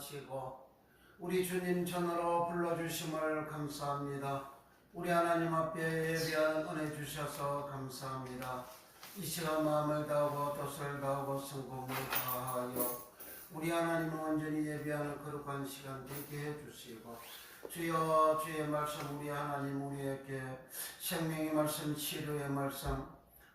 하시고 우리 주님 전으로 불러주심을 감사합니다. 우리 하나님 앞에 예비한 은혜 주셔서 감사합니다. 이 시간 마음을 다하고 뜻을 다하고 성품을 다하여 우리 하나님을 온전히 예비하는 거룩한 시간 되게 해주시고 주여 주의 말씀 우리 하나님 우리에게 생명의 말씀 치료의 말씀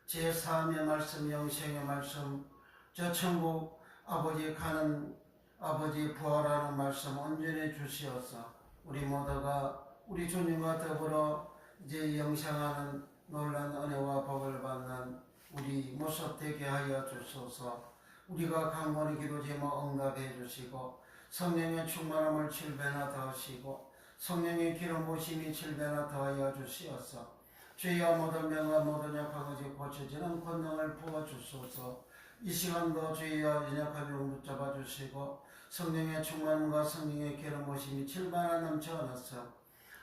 제3의 말씀 영생의 말씀 저 천국 아버지 가는 아버지 부활하는 말씀 온전히 주시어서 우리 모두가 우리 주님과 더불어 이제 영생하는 놀란 은혜와 복을 받는 우리 모습 되게 하여 주소서. 우리가 간구하는 기도 제목 응답해 주시고 성령의 충만함을 7배나 더하시고 성령의 기름 부으심이 7배나 더하여 주시어서 주여 모든 병과 모든 약한 것이 고쳐지는 권능을 부어 주소서. 이 시간도 주여 연약한 영 붙잡아 주시고 성령의 충만함과 성령의 기름 부으심이 7배나 넘쳐나서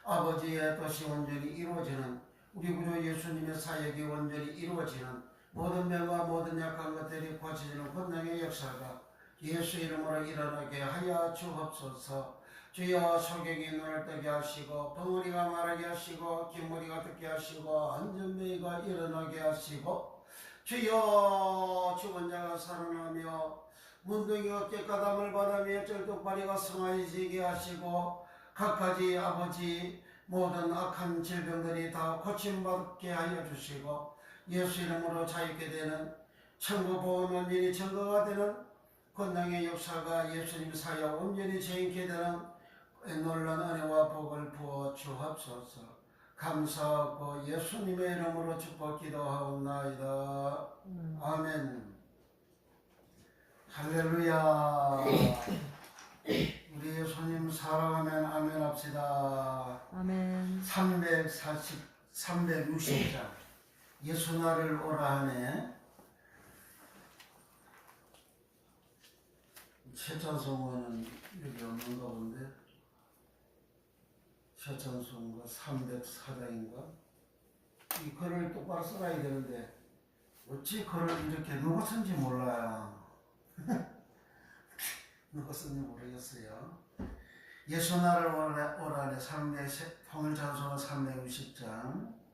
아버지의 뜻이 온전히 이루어지는 우리 구주 예수님의 사역이 온전히 이루어지는 모든 병과 모든 약한 것들이 고쳐지는 권능의 역사가 예수 이름으로 일어나게 하여 주옵소서. 주여 소경이 눈을 뜨게 하시고 덩어리가 말하게 하시고 뒷머리가 듣게 하시고 안전매가 일어나게 하시고 주여 죽은 자가 살아나며 문둥이가 깨끗함을 받으며 쩔뚝발이가 성화해지게 하시고 각가지 아버지 모든 악한 질병들이 다 고침받게 하여 주시고 예수 이름으로 자유케 되는 천국 보험은 일이 증거가 되는 권능의 역사가 예수님 사역 온전히 재임케 되는 놀란 은혜와 복을 부어 주옵소서. 감사하고 예수님의 이름으로 축복 기도하옵나이다. 아멘. 할렐루야. 우리 예수님 사랑하면 아멘 합시다. 아멘. 360장 예수 나를 오라 하네. 최찬송가는 여기 없는가 본데 최찬송가 304장인가 이 글을 똑바로 써놔야 되는데 어찌 글을 이렇게 누가 쓴지 몰라요. 누가 쓴지 모르겠어요. 예수 나를 오라네 통일찬송가 360장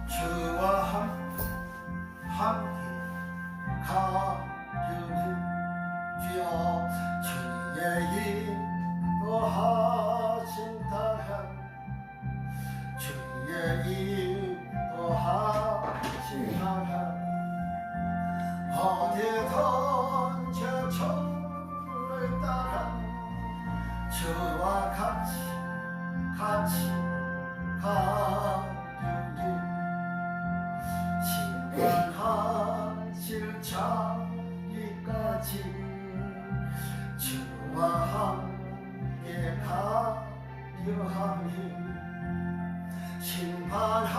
주와 함께 가려니 주여 주의 인도하심 따라 주의 인도하심 따라 어디든지 주를 따라 주와 같이 가려니 심판하실 자리까지 주와 함께 가려하니 심판하실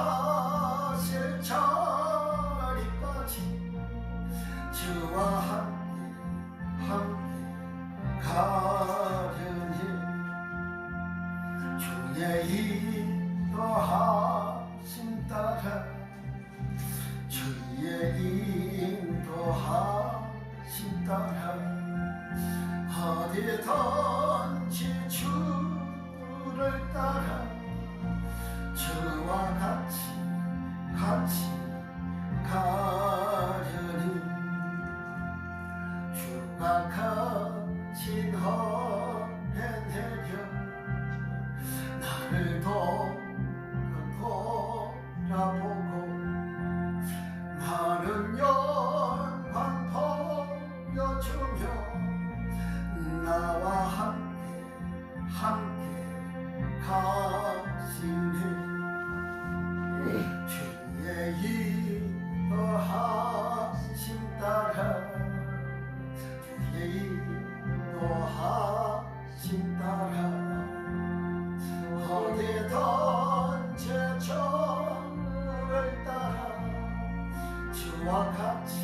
자리까지 주와 함께 가려니 주의 인도하심 따라 주의 인도하심 어디든지 주를 따라 주와 같이 가려니 주가 거친 허에 내려 나를 돌아보고 많은 영광 보여주며 나와 함께 가시니 주의 인도하심 따라 주의 인도하심 따라 어디든지 저를 따라 주와 같이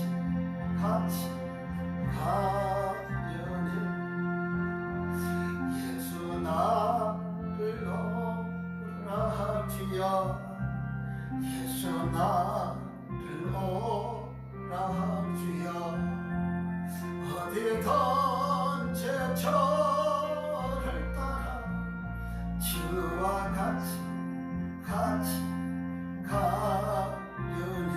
가려니 예수 나를 오라 주여 예수 나를 오라 주여 어디든지 저를 따라 주와 같이 가려니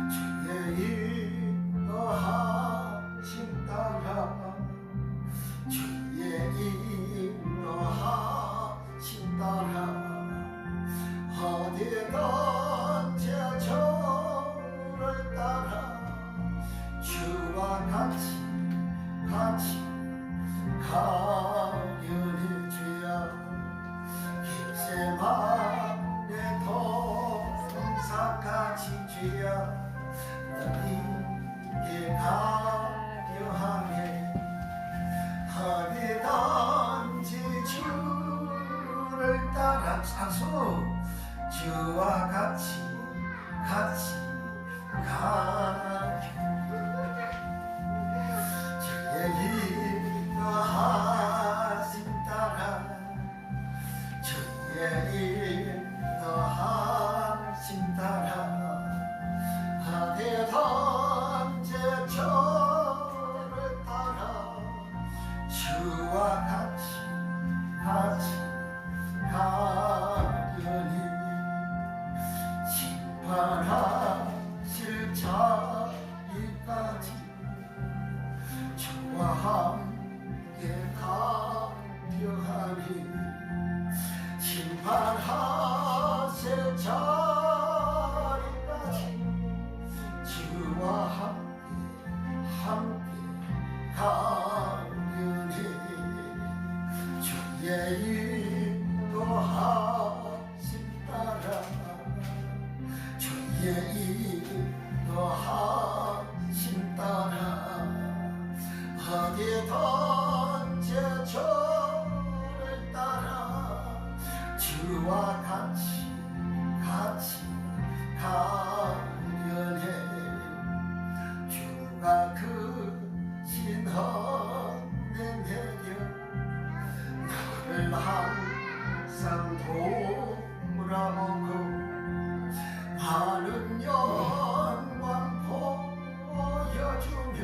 주의 인도하심 따라 주의 인도하심 따라 어디든지 저를 따라 주와 같이 가려니 주여 겟세마네 동산같이 주여 너희에게 가려 하네 어디든지 주를 따라 악수 주와 같이 가려 주의 인도하심 따라 주의 인도하심 따라 어디든지 저를 따라 주와 같이 가려니 심판하실 자리까지 주와 함께 가려하니 심판하실 자리까지 주와 함께 가려니 주의 인도하심 따라 주의 인도하심 따라 어디든지 저를 따라 주와 같이 가려니 주가 크신 은혜 내려 나를 항상 돌아보고 많은 영광 보여주며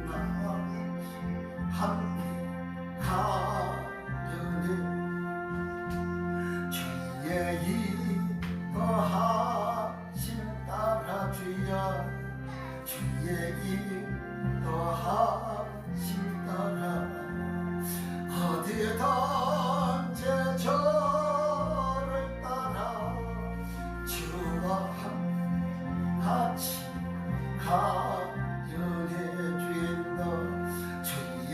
나와 함께 가려니 주의 인도하심 따라 주여 주의 인도하심 따라 어디든지 저를 따라 주와 같이 가려니 주인도 주의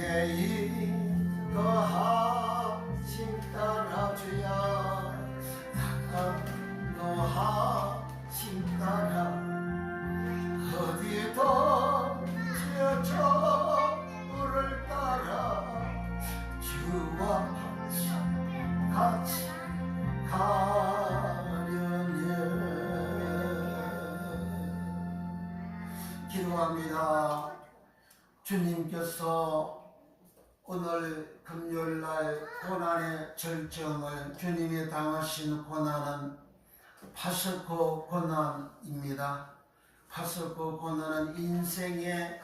인도하심 따라 주여 인도하심 따라 어디든지 저를 따라 주와 같이 가려니 기도합니다. 주님께서 오늘 금요일날 고난의 절정을 주님이 당하신 고난은 파스코 고난입니다. 파스코 고난은 인생의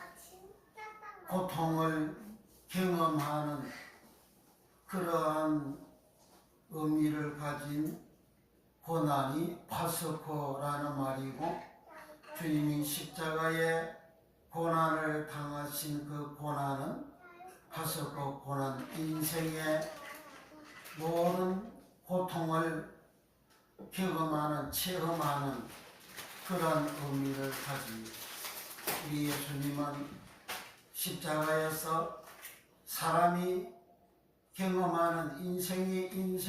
고통을 경험하는 그러한 의미를 가진 고난이 파스코라는 말이고, 주님이 십자가에 고난을 당하신 그 고난은 파스코 고난, 인생의 모든 고통을 경험하는, 체험하는 그런 의미를 가집니다. 우리 예수님은 십자가에서 사람이 경험하는 인생이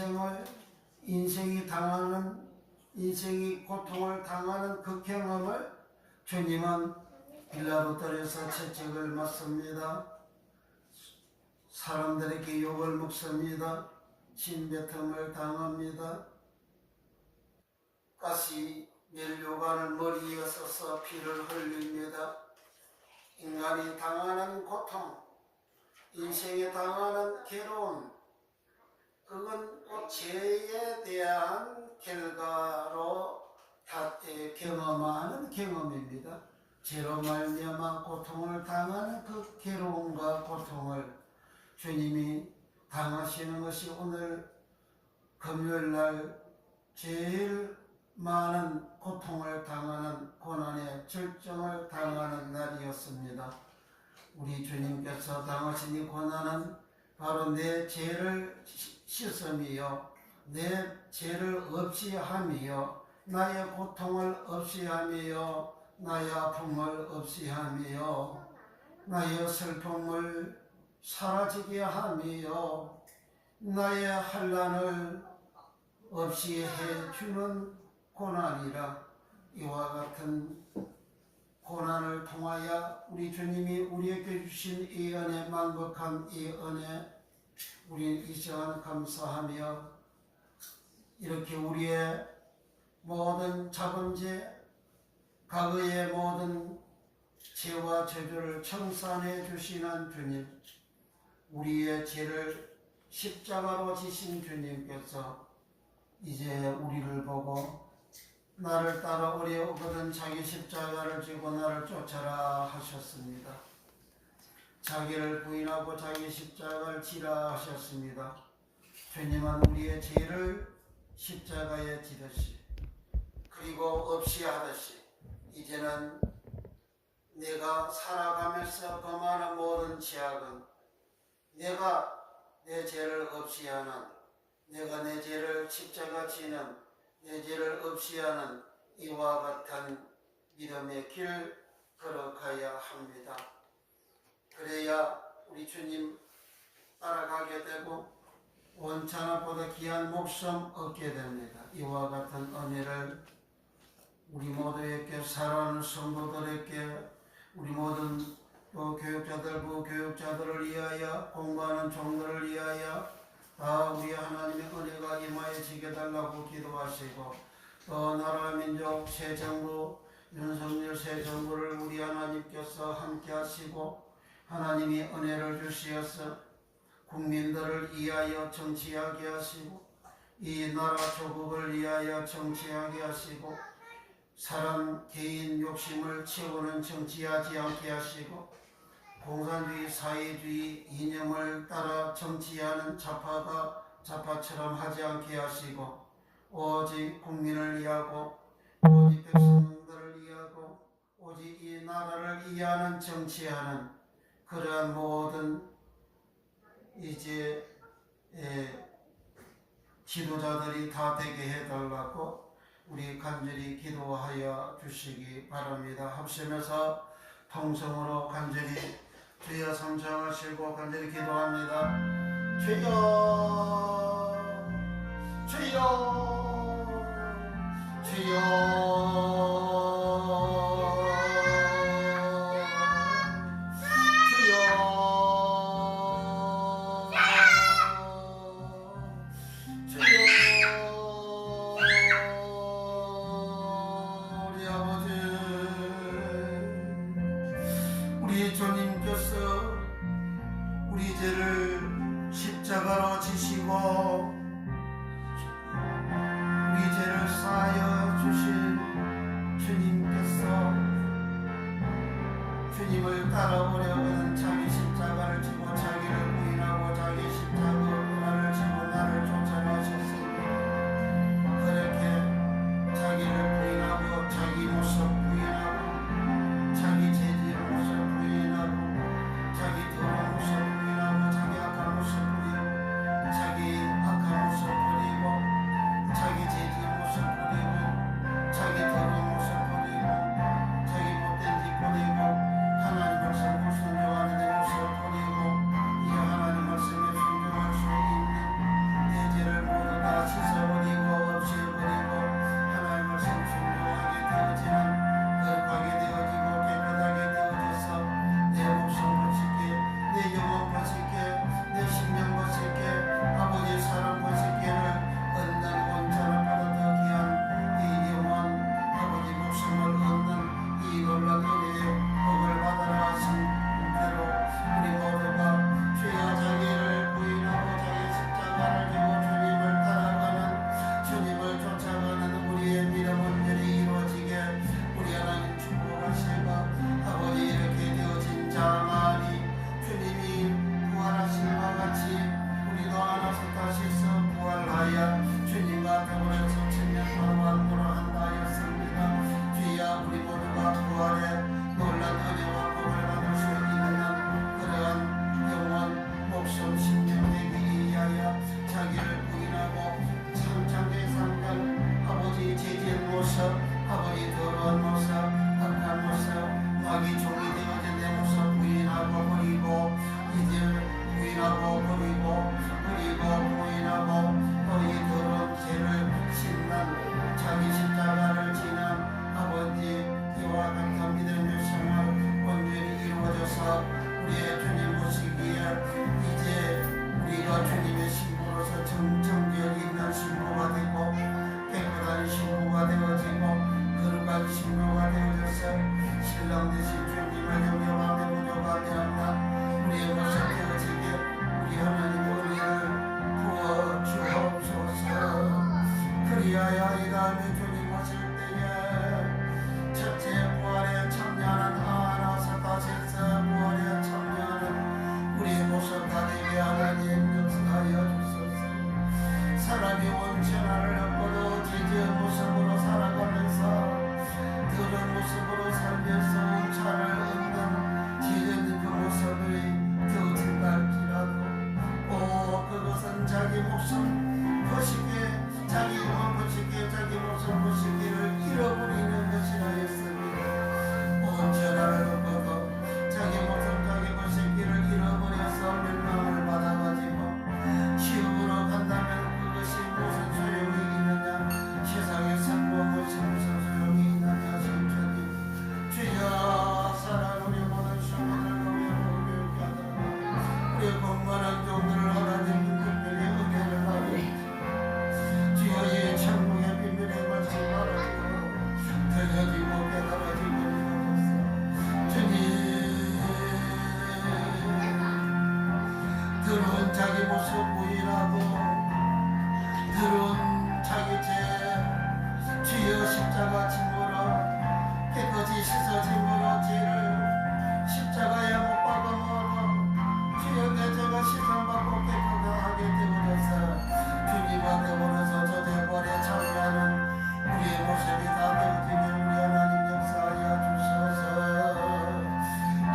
당하는, 인생이 고통을 당하는 그 경험을 주님은 빌라도들에서 채찍을 맞습니다. 사람들에게 욕을 먹습니다. 침뱉음을 당합니다. 가시 면류관을 머리에 써서 피를 흘립니다. 인간이 당하는 고통, 인생에 당하는 괴로움, 그건 꼭 죄에 대한 결과로 경험하는 경험입니다. 죄로 말미암아 고통을 당하는 그 괴로움과 고통을 주님이 당하시는 것이 오늘 금요일날 제일 많은 고통을 당하는, 고난의 절정을 당하는 날이었습니다. 우리 주님께서 당하신 이 고난은 바로 내 죄를 씻음이요, 내 죄를 없이 함이요, 나의 고통을 없이 함이요, 나의 아픔을 없이 함이요, 나의 슬픔을 사라지게 함이요, 나의 환난을 없이 해주는 고난이라. 이와 같은 고난을 통하여 우리 주님이 우리에게 주신 이 은혜, 만극한 이 은혜, 우리 이 시간 감사하며 이렇게 우리의 모든 작은 죄, 과거의 모든 죄와 저주를 청산해 주시는 주님, 우리의 죄를 십자가로 지신 주님께서 이제 우리를 보고 나를 따라오려거든 자기 십자가를 지고 나를 쫓아라 하셨습니다. 자기를 부인하고 자기 십자가를 지라 하셨습니다. 주님은 우리의 죄를 십자가에 지듯이, 그리고 없이 하듯이, 이제는 내가 살아가면서 범하는 모든 죄악은 내가 내 죄를 없이 하는, 내가 내 죄를 십자가 지는, 내 죄를 없이 하는 이와 같은 믿음의 길 걸어가야 합니다. 그래야 우리 주님 따라가게 되고 원천하보다 귀한 목숨 얻게 됩니다. 이와 같은 은혜를 우리 모두에게, 사랑하는 성도들에게, 우리 모든 또 교육자들, 부교육자들을 위하여, 공부하는 종들을 위하여 다 우리 하나님의 은혜가 임하여지게 달라고 기도하시고, 또 나라 민족 새 정부, 윤석열 새 정부를 우리 하나님께서 함께 하시고 하나님이 은혜를 주시어서 국민들을 위하여 정치하게 하시고, 이 나라 조국을 위하여 정치하게 하시고, 사람 개인 욕심을 채우는 정치하지 않게 하시고, 공산주의, 사회주의 이념을 따라 정치하는 좌파가 좌파처럼 하지 않게 하시고, 오직 국민을 위하고, 오직 백성들을 위하고, 오직 이 나라를 위하는 정치하는 그러한 모든 이제 지도자들이 다 되게 해달라고 우리 간절히 기도하여 주시기 바랍니다. 합심해서 통성으로 간절히 주여 삼창하시고 간절히 기도합니다. 주여, 주여, 주여, 주님께서 우리 죄를 십자가로 지시고 우리 죄를 사하여 주신 주님을 따라오려거든 자기 십자가를 지고 자기를 부인하고 자기 십자가를 지고 나를 쫓아가셨습니다. 그렇게 자기를 부인하고 자기 모습 부인하고 자기 죄질 모습 부인하고 자기 더러운 모습 부인하고 자기 악한 모습 부인하고 자기 악한 모습 버리고 자기 죄질 모습 버리고 자기 더러운 모습 버리고 자기 못된 짓 버리고 하나님 말씀 순종하는 내 모습 버리고 이제 하나님 말씀에 순종할 수 있는 내 죄를 모두 다 씻어버리고 없애버리고 하나님 말씀 순종하게 되어지는 거룩하게 되어지고 깨끗하게 되어져서 내 목숨 버시게 내 영혼 버시게 내 심령 버시게 아버지의 사랑 버시게를 얻는 온전한 보다 더 귀한 이 영혼 아버지 목숨을 얻는 이 놀란 은혜의 복을 받아라 하신 대로 우리 모두가 주여 자기를 부인하고 자기 십자가를 지고 주님을 따라가는 주님을 쫓아가는 우리의 믿음 온전히 이루어지게 우리 하나님 축복하시고 아버지 이렇게 되어진 자만이 주님이 부활하신 것 같이 우리도 하나씩 다시서 부활하여 주님과 더불어서 천년 만보로 한다 하였습니다. 주여 우리 모두가 부활의 놀란 은혜와 복을 받을 수 있는 그러한 영혼 목숨 심령 되기 위하여 자기를 부인하고 창조의 상관 아버지 죄질 모습 아버지 더러운 모습 악한 모습 마귀 종이 되어진 내 모습 부인하고 버리고 이제 부인하고 버리고 부인하고 이 더러운 죄를 씻는 자기 십자가를 지는 아버지 이와 같은 믿음의 생활 온전히 이루어져서 우리의 주님 모시기에 이제 우리가 주님의 신부로서 정죄 있는 신부가 되고 깨끗한 신부가 되어지고 거룩한 신부가 되어져서 신랑 되신 주님을 영접하며 부족함이 없는 우리의 모습 되어지게 우리 하나님 은혜를 부어 주옵소서. 그리하여 이 다음에 주님 오실 때에 첫째 부활에 참여하는 하나 다섯째 부활에 참여하는 우리의 모습 다 되게 하나님 역사하여 주소서. 사람이 원천하를 얻고도 죄지의 모습으로 살아가면서 그런 모습으로 살면서 원천을 얻는 죄진 그 모습이 되어진다할지라도 그것은 자기 목숨 버시기에 자기 영혼 버시기에 자기 목숨 버시기를 잃어버리는 것이라였습니다. 온전하를 얻고도 자기 목숨 자기 버시기를 잃어버려서 멸망을 받아가지고 지옥으로 간다면 그것이 무슨 소용이 있느냐 세상에서 무엇이 무슨 소용이 있느냐 하신 주님 주여 사랑으로 모든 성도들 교회를 하더라 우리 공부하는 종들을 하나님 특별히 은혜를 받으 주여 이 천국의 비밀에 걸치 말아주고 들려지고 깨달아지고 이루어졌어. 주님 더러운 자기 모습 부인하고 더러운 자기 죄 주여 십자가 짐으로 깨끗이 씻어짐으로 죄를 십자가에 못 박음으로 주여 내 죄가 씻음받고 깨끗하게 되어져서 주님과 더불어서 저 재벌에 참여하는 우리의 모습이 다 되어지게 우리 하나님 역사하여 주소서.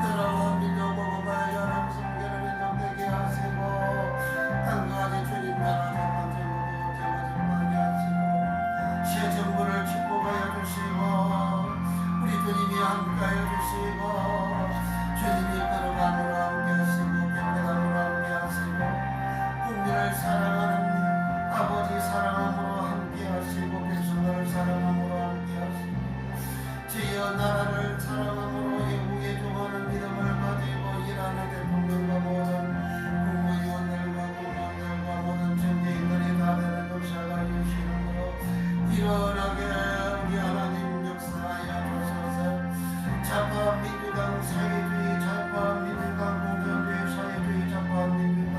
더러운 민족 보고가 여름 성결의 민족 되게 하시고 한가지 주님 나라 재판제국으로 재거짓하게 하시고 새 정부를 축복하여 주시고 우리 주님이 함께하여 주시고 주님이 거룩함으로 함께 하시고 깨끗함으로 함께 하시고 국민을 사랑하는 아버지 사랑함으로 함께 하시고 백성을 사랑함으로 함께 하시고 주여 나라를 사랑함으로 예국에 종하는 믿음을 가지고 일하는 대통령과 모든 국무위원들과 공무원들과 모든 정치인들이 다 되는 역사가 유시름으로 일어나게 우리 하나님 역사하여 주소서. 좌파 민주당 사회주의 좌파 민주당 공정주의 사회주의 좌파 민주당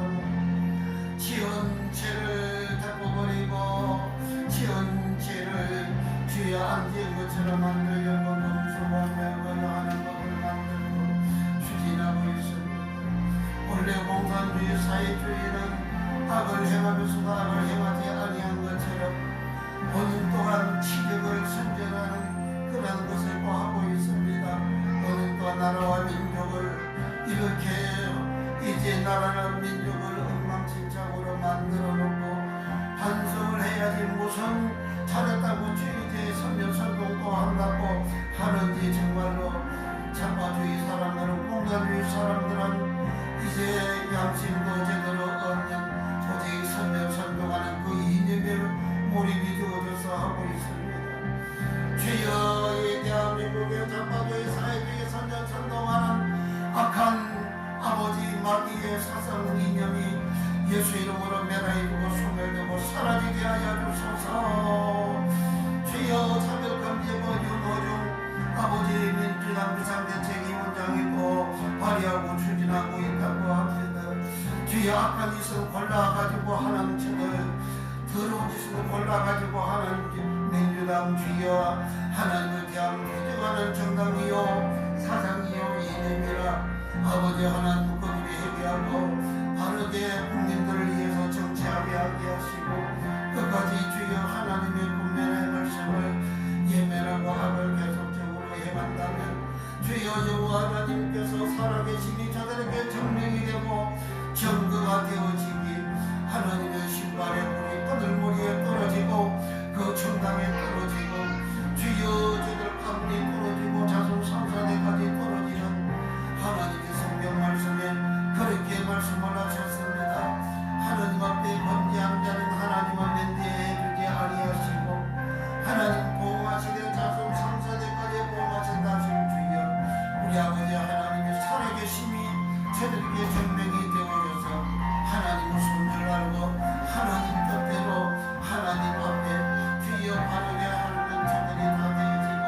지원죄를 덮어버리고 지원죄를 주여 안 지은 것처럼 만들려고 금수와 매고 하는 법을 만들고 공산주의 사회주의는 악을 행하면서도 악을 행하지 아니한 것처럼 본인 또한 치욕을 선전하는 그런 것을 보하고 있습니다. 본인 또한 나라와 민족을 이렇게 이제 나라나 민족을 엉망진창으로 만들어 놓고 반성을 해야지 무슨 잘했다고 이제 선전선동도 한다고 하는지 정말로 자파주의 사람들은 공산주의 사람들은 이제 양심도 제대로 없는 도저히 선전선동하는 그 이념에 몰입이 되어져서 하고 있습니다. 주여 이 대한민국의 자파주의 사회주의 선전선동하는 악한 아버지 마귀의 사상 이념이 예수 이름으로 멸하이고 소멸되고 사라지게 하여 주소서. 주여 차별금지법 윤호중 아버지 민주당 비상대책위원장이고 발의하고 추진하고 있다고 합니다. 주여 악한 짓을 골라가지고 하는 저들 더러운 짓을 골라가지고 하는 민주당 주여 하나님을 대한 부정하는 정당이요 사상이요 이념이라 아버지 하나님 그들이 회개하고 바르게 국민들을 위해서 정치하게 하게 하시고 끝까지 주여 하나님의 분명의 말씀을 예매하고 악을 계속적으로 행한다면 주여 여호와 하나님께서 살아계시니 저들에게 증명이 되고 증거가 되어지기 하나님의 신발의 불이 떠들머리에 떨어지고 그 청당에 떨어지고 주여 저들 가문이 떨어지고 자손 상사대까지 떨어지는 하나님의 성경 말씀에 그렇게 말씀을 하셨습니다. 하나님 앞에 번제한 자는 하나님은 면제해 주지 아니하시고 하나님 보호하시되 자손 상사대까지 보호하신다 하실 주여 우리 아버지 하나님의 살아계심이 저들에게 증명이 되어져서 하나님을 손절하고 하나님 뜻대로 하나님 앞에 주여 바르게 하는 저들이 다 되어지고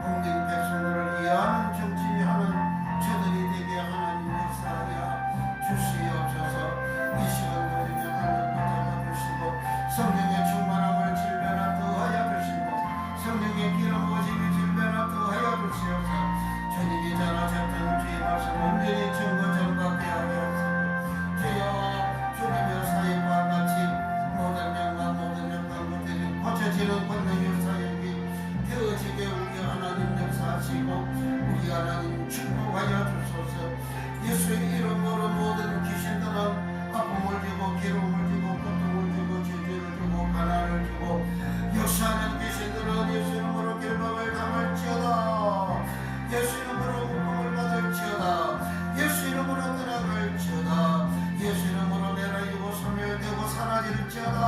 국민 백성들을 이해하는 정치하는 저들이 되게 하나님 역사하여 주시옵소서. 이 시간도 주님 하나님 붙잡아 주시고 성령의 충만함을 질변하 더하여 주시고 성령의 기름 부으심이 질변하 더하여 주시옵소서. 주님이 전하셨던 주의 말씀 온전히 증거 전받게 하여 주시고 주여 주님의 사역과 같이 모든 영광 모든 영광들이 고쳐지는 권능의 사역이 되어지게 우리 하나님 역사하시고 우리 하나님 축복하여 주소서. 예수의 이름으로 모든 귀신들은 아픔을 주고 괴로움을 주고 고통을 주고 저주를 주고 가난을 주고 역사하는 귀신들은 예수 이름으로 결박을 당할지어다. 예수 이름으로 고통을 받을지어다. 예수 이름으로 떠나갈지어다. 예수 이름으로 멸하이고 소멸되고 사라질지어다.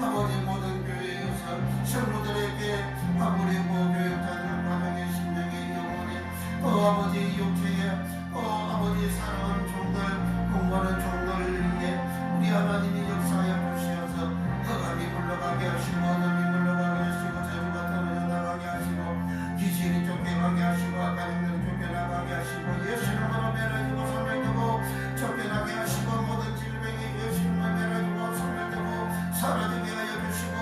아버지 모든 교회에서 성도들에게 아무리 교육자들 가정의 심령의 영혼에 또 아버지 육체에 아버지 사랑하는 종들 공부하는 종들을 위해 우리 하나님이 역사하여 주시어서 흑암이 물러가게 하시고 어둠이 물러가게 하시고 저주가 떨어져 나가게 하시고 귀신이 쫓겨나게 하시고 악한 영들이 쫓겨나가게 하시고 예수 이름으로 멸하시고 소멸되고 쫓겨나게 하시고 모든 질병이 예수 이름으로 멸하시고 소멸되고 사라지게 하여 주시고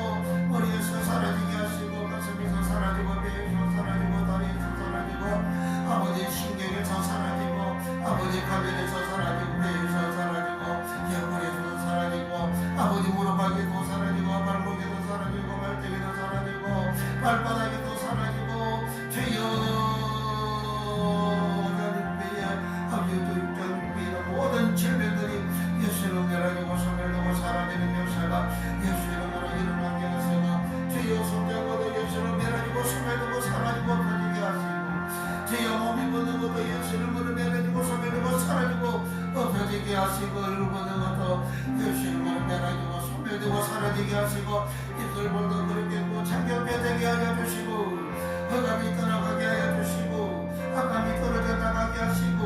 머리에서 사라지게 하시고 가슴에서 사라지고 배에서 사라지고 다리에서 사라지고 아버지 신경에서 사라지고 아버지 가면에서 사라지고 배에서 사라지고 옆구리에서 사라지고 아버지 무릎팍에도 사라지고 발목에도 사라지고 발등에도 사라지고 발바닥에도 사라지고 주여 자립배에 아버지 육장비의 모든 질병들이 예수로 멸하고 소멸되고 사라지는 역사가 예수 이름으로 일어나게 하시고 주여 손자고도 예수로 멸하고 소멸되고 사라지고 퍼지게 하시고 주여 몸이 걷는 것도 예수 이름으로 멸하고 소멸되고 사라지고 엎어지게 하시고 일을 걷는 것도 예수 이름으로 멸하고 소멸되고 사라지게 하시고 입술볼도 그렇게 창경 빼되게 하여 주시고 흑암이 떠나가게 하여 주시고 악함이 떨어져 나가게 하시고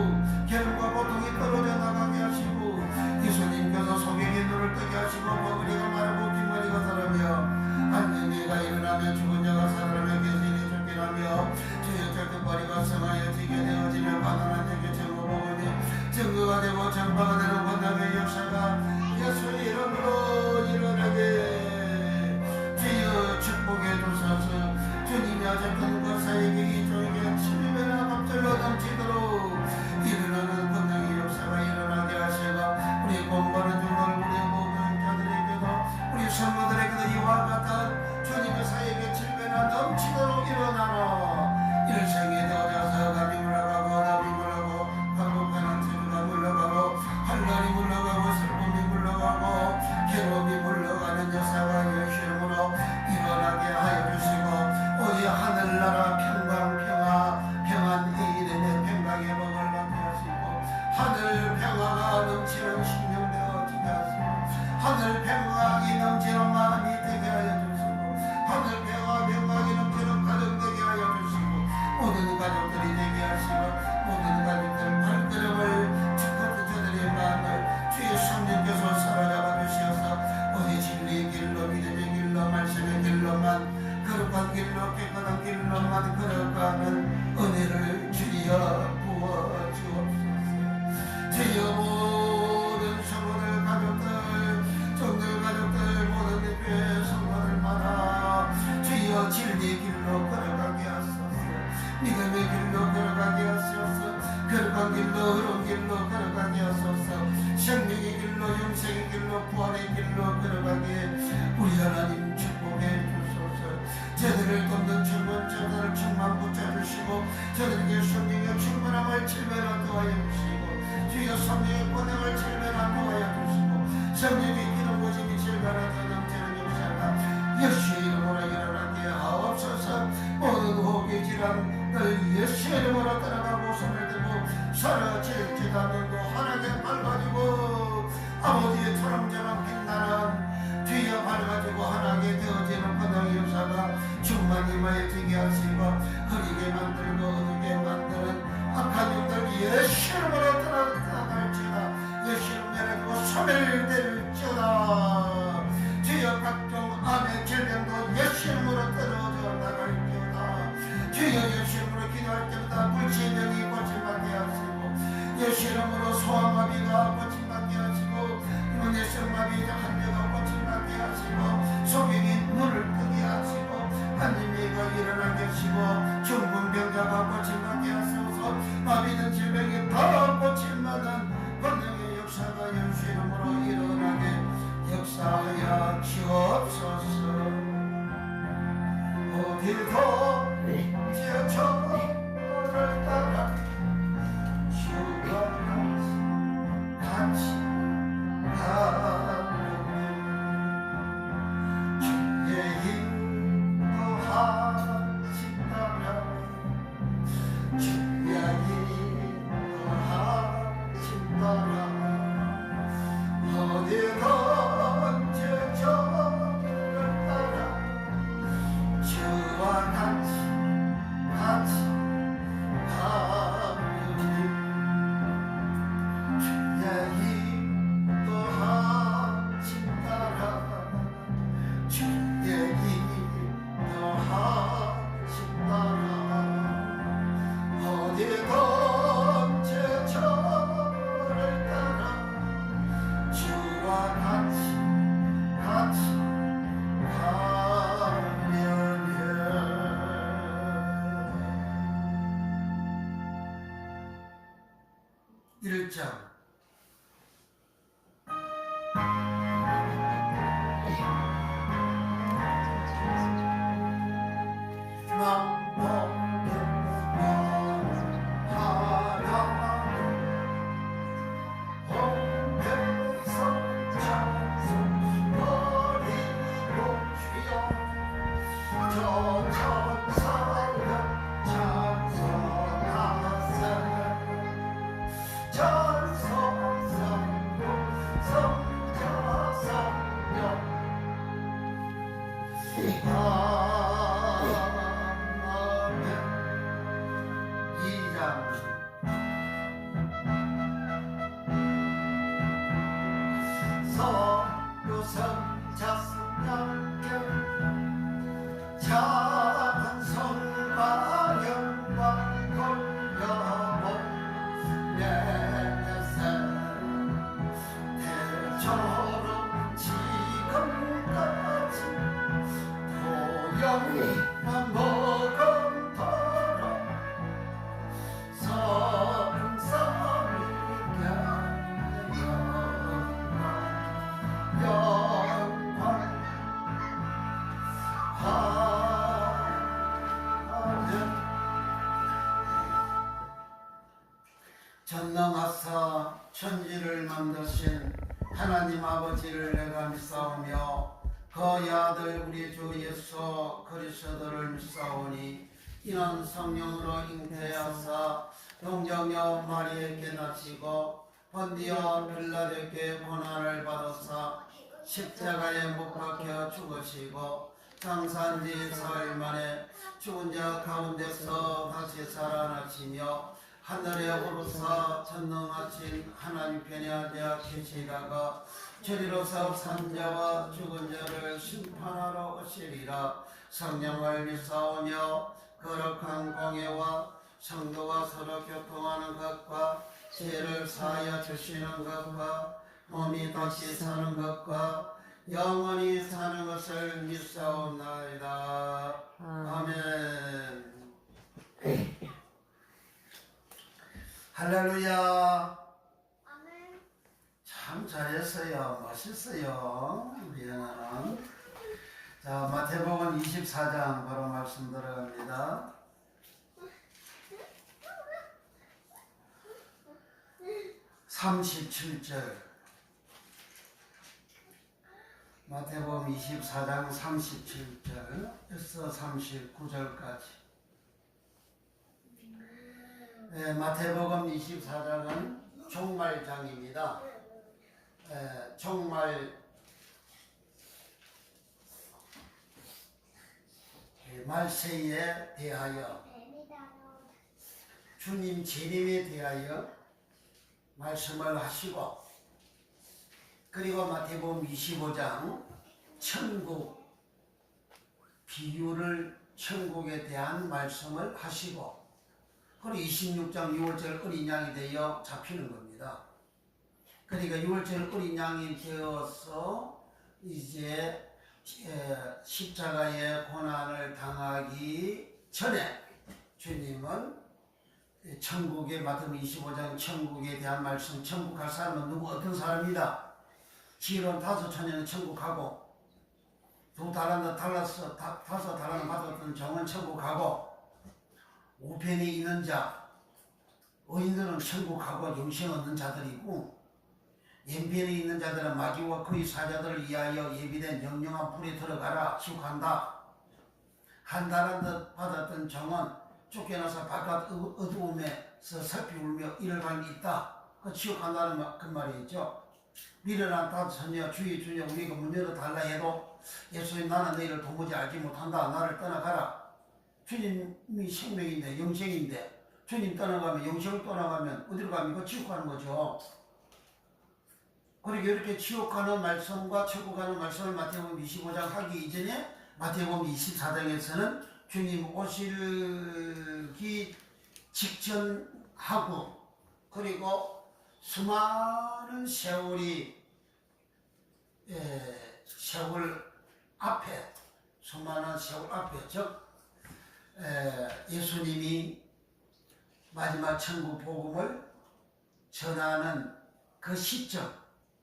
괴로움과 고통이 떨어져 나가게 하시고 예수님께서 소경의 눈을 뜨게 하시고 머리가 마르고 뒷머리가 자라며 안녕이가 일어나며 죽은 자가 살아나며 계신이 쫓겨나며 주여 절뚝거리가 성하여지게 되어지며 가난한 자에게 증거보니 증거가 되고 정파가 되는 권능의 역사가 예수 이름으로 일어나게 주여 축복해 주소서. 주님이 하셨던 것 사역이 이쪽에 침입이나 갑절로 넘치도록 일어나는 권능의 역사가 일어나게 하시고 길로 흐른 길로 걸어가게 하소서. 생명의 길로 영생의 길로 부활의 길로 걸어가게 우리 하나님 축복해 주소서. 저들을 돕는 충만 저들을 충만 붙여주시고 저들에게 성령의 충만함을 칠배라 도하여 주시고 주여 성령의 권능을 칠배라 도하여 주시고 성령의 기름 부심이 칠배라 더 넘치는 역사가 예수의 이름으로 일어나게 하옵소서. 모든 호흡의 질환 늘 예수의 이름으로 떠나가고 손을 들고 사라질지도 않는고 하나님 밝아지고 아버지의 초롱처럼 빛나는 뒤에 밝아지고 하나님께 되어지는 권능의 역사가 충만 임하여지게 하시고 흐리게 만들고 어둡게 만드는 악한 영들 예수 이름으로 떠나갈지어다. 예수 이름 열어주고 소멸될지어다. 주여 각종 암의 질병도 예수 이름으로 떨어져 나갈지어다. 주여 예수 이름으로 기도할 때마다 불치병이 고침받게 하시고 예수 이름으로 소아마비가 고침받게 하시고 뇌성마비 한뇌가 고침받게 하시고 소변이 눈을 뜨게 하시고 한림이가 일어나게 하시고 중풍병자가 고침받게 하소서. 마비는 질병이 다 고침받은 권능의 역사가 예수 이름으로 일어나게 역사하여 주옵소서. 어딜도 지하철을 따라 주와 같이 가는 주의 인도하시 따라 주의 인도하시 따라 어디든지 저를 따라 주와 같이 가는 주의 인도하시 따라 주의 인도하시 따라 어디든지 저를 따라 주와 같이 가면은 1장 작은 손과 영광 돌려본 내 세대처럼 지금까지 도영만 먹음토록 성삼위께 영광 전능하사 천지를 만드신 하나님 아버지를 내가 믿사오며 그의 아들 우리 주 예수 그리스도를 믿사오니 이는 성령으로 잉태하사 동정녀 마리에게 나시고 본디오 빌라도에게 고난을 받으사 십자가에 못 박혀 죽으시고 장사한 지 사흘 만에 죽은 자 가운데서 다시 살아나시며 하늘에 오르사 전능하신 하나님 편에 앉아 계시다가 저리로서 산자와 죽은 자를 심판하러 오시리라. 성령을 믿사오며 거룩한 공예와 성도와 서로 교통하는 것과 죄를 사하여 주시는 것과 몸이 다시 사는 것과 영원히 사는 것을 믿사옵나이다. 아멘. 할렐루야. 아멘. 참 잘했어요. 멋있어요. 우리 연아는. 자, 마태복음 24장 바로 말씀 들어갑니다. 37절. 마태복음 24장 37절에서 39절까지. 네, 마태복음 24장은 종말장입니다. 종말 말세에 대하여 주님 재림에 대하여 말씀을 하시고, 그리고 마태복음 25장 천국 비유를 천국에 대한 말씀을 하시고, 그리고 26장 6월절 어린 양이 되어 잡히는 겁니다. 그러니까 6월절 어린 양이 되어서 이제 십자가의 고난을 당하기 전에 주님은 천국의 마태복음 25장 천국에 대한 말씀, 천국 갈 사람은 누구 어떤 사람이다. 지혜로운 5처녀는 천국 가고, 2달란트 달라서 5달란트 받았던 종은 천국 가고, 우편에 있는 자, 의인들은 천국 가고 영생 얻는 자들이고, 왼편에 있는 자들은 마귀와 그의 사자들을 위하여 예비된 영영한 불에 들어가라 지옥한다. 1달란트 받았던 종은 쫓겨나서 바깥 어두움에서 슬피 울며 이를 간 있다. 그 지옥한다는 그 말이죠. 미련한 5처녀 주여 우리가 문 열어 달라 해도 예수님 나는 너희를 도무지 알지 못한다. 나를 떠나가라. 주님이 생명인데 영생인데 주님 떠나가면 영생을 떠나가면 어디로 가면 그 지옥 가는 거죠. 그리고 이렇게 지옥 가는 말씀과 천국 가는 말씀을 마태복음 25장 하기 이전에 마태복음 24장에서는 주님 오시기 직전하고, 그리고 수많은 세월 앞에, 즉 예수님이 마지막 천국 복음을 전하는 그 시점,